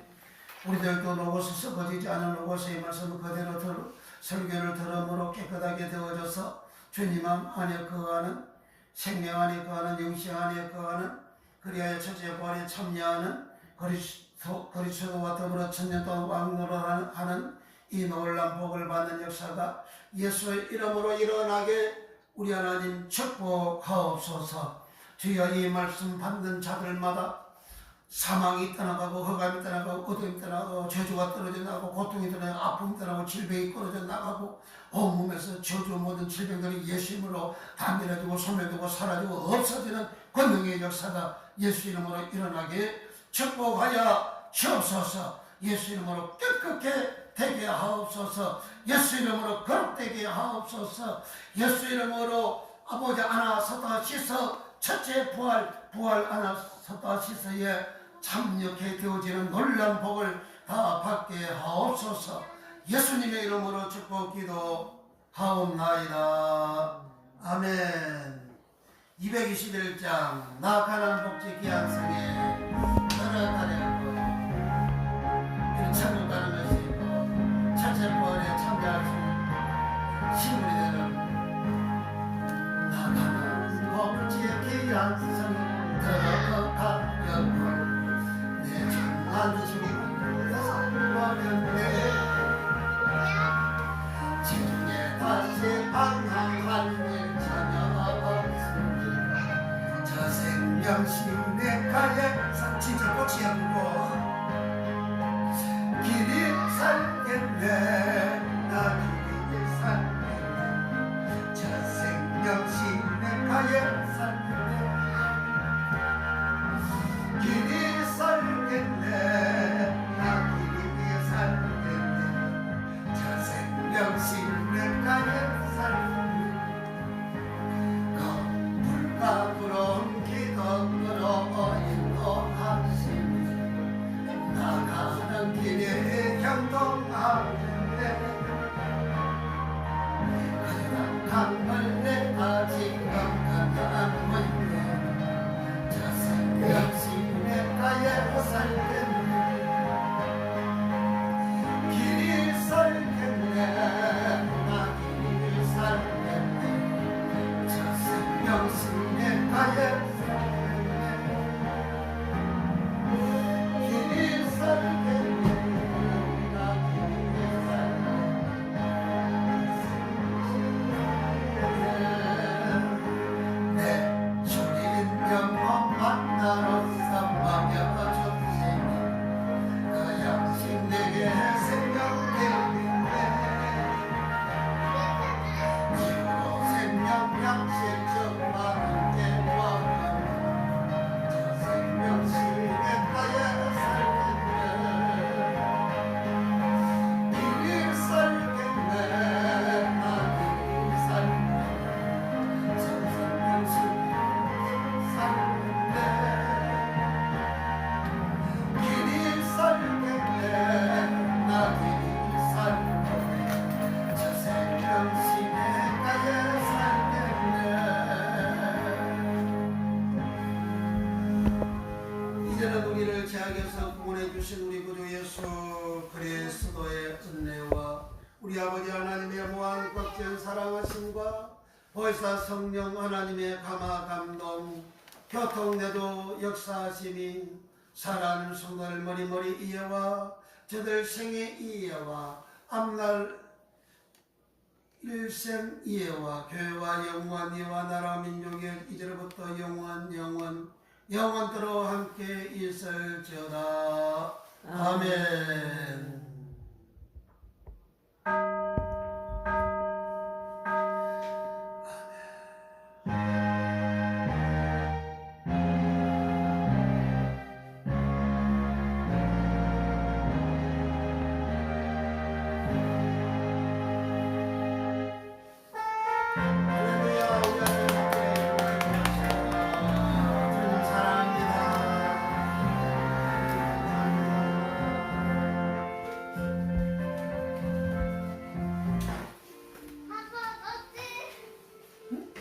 우리들도 로고스 썩어지지 않은 로고스의 말씀을 그대로 설교를 들음으로 깨끗하게 되어져서 주님 안에 거하는 생명 안에 거하는 영생 안에 거하는 그리하여 첫째 부활에 참여하는 그리스도와 더불어 천년 동안 왕노릇하는 이 놀라운 복을 받는 역사가 예수의 이름으로 일어나게 우리 하나님 축복하옵소서. 주여 이 말씀 받는 자들마다 사망이 떠나가고 흑암이 떠나가고 어둠이 떠나가고 저주가 떨어져 나가고 고통이 떠나가고 아픔이 떠나가고 질병이 떨어져 나가고 온몸에서 저주 모든 질병들이 예수 이름으로 다 밀어지고 소멸되고 사라지고 없어지는 권능의 역사가 예수 이름으로 일어나게 축복하여 주옵소서. 예수 이름으로 깨끗게 되게 하옵소서. 예수 이름으로 거룩되게 하옵소서. 예수 이름으로 아버지 아나서다 씻어 첫째 부활 아나서다 씻어에 참여케 되어지는 놀라운 복을 다 받게 하옵소서. 예수님의 이름으로 축복 기도하옵나이다. 아멘. 221장 나가는 복지 귀한성에 들어가려고 이런 천국 가는 것이 있고 첫째 부활에 참여할 수 있는 신물이 되는 나가는 복지의 귀한성에 들어가려고 내 정한 주님을 살려면 지중해 다시 방황할 일 전혀 없으니 저 생명신의 가에 진짜 꽃이 아프고 길이 살겠네 나 길이 살겠네 저 생명신의 가에 살겠네 길이 살겠네 나 길이 살겠네 저 생명신의 가에 살겠네 그 불과 불어온 기도으로 인도하시니 나가는 길에 경동하는데 그냥 강을 내가 지금 건너는 문제 저 생명신의 가에 살겠네 길이 살겠네 나 길이 살겠네 저 생명신의 가에 길이 살겠네 나 길이 살겠네 우리를 죄악에서 구원해 주신 우리 구주 예수 그리스도의 은혜와 우리 아버지 하나님의 무한 꽉찬 사랑하심과 보혜사 성령 하나님의 감화 감동 교통내도 역사하심이 사랑하는 성도들 머리머리 이해와 저들 생애 이해와 앞날 일생 이해와 교회와 영원 이와 나라 민족의 이제로부터 영원토록 함께 있을지어다. 아멘.